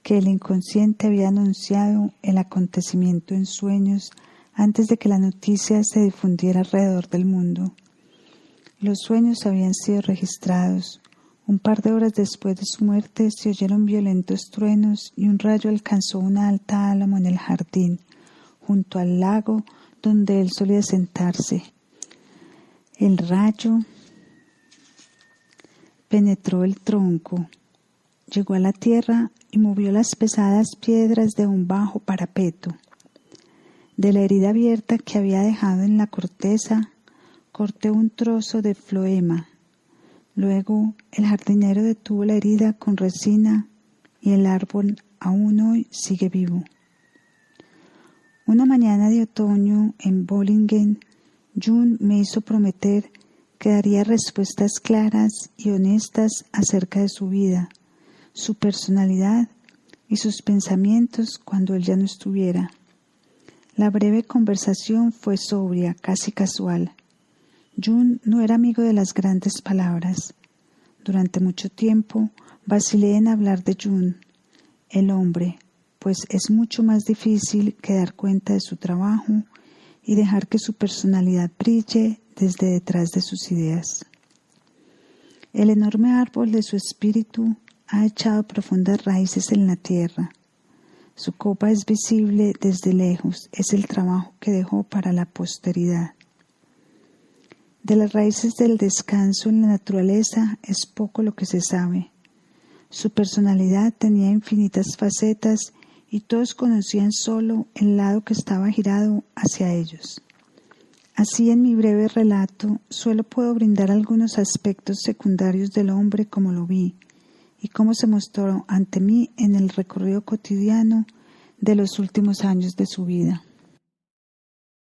que el inconsciente había anunciado el acontecimiento en sueños antes de que la noticia se difundiera alrededor del mundo. Los sueños habían sido registrados. Un par de horas después de su muerte se oyeron violentos truenos y un rayo alcanzó una alta álamo en el jardín, junto al lago donde él solía sentarse. El rayo penetró el tronco, llegó a la tierra y movió las pesadas piedras de un bajo parapeto. De la herida abierta que había dejado en la corteza, corté un trozo de floema. Luego el jardinero detuvo la herida con resina y el árbol aún hoy sigue vivo. Una mañana de otoño en Bollingen, June me hizo prometer que daría respuestas claras y honestas acerca de su vida, su personalidad y sus pensamientos cuando él ya no estuviera. La breve conversación fue sobria, casi casual. June no era amigo de las grandes palabras. Durante mucho tiempo vacilé en hablar de June, el hombre, pues es mucho más difícil que dar cuenta de su trabajo y dejar que su personalidad brille desde detrás de sus ideas. El enorme árbol de su espíritu ha echado profundas raíces en la tierra. Su copa es visible desde lejos, es el trabajo que dejó para la posteridad. De las raíces del descanso en la naturaleza es poco lo que se sabe. Su personalidad tenía infinitas facetas y todos conocían solo el lado que estaba girado hacia ellos. Así, en mi breve relato, solo puedo brindar algunos aspectos secundarios del hombre como lo vi y cómo se mostró ante mí en el recorrido cotidiano de los últimos años de su vida.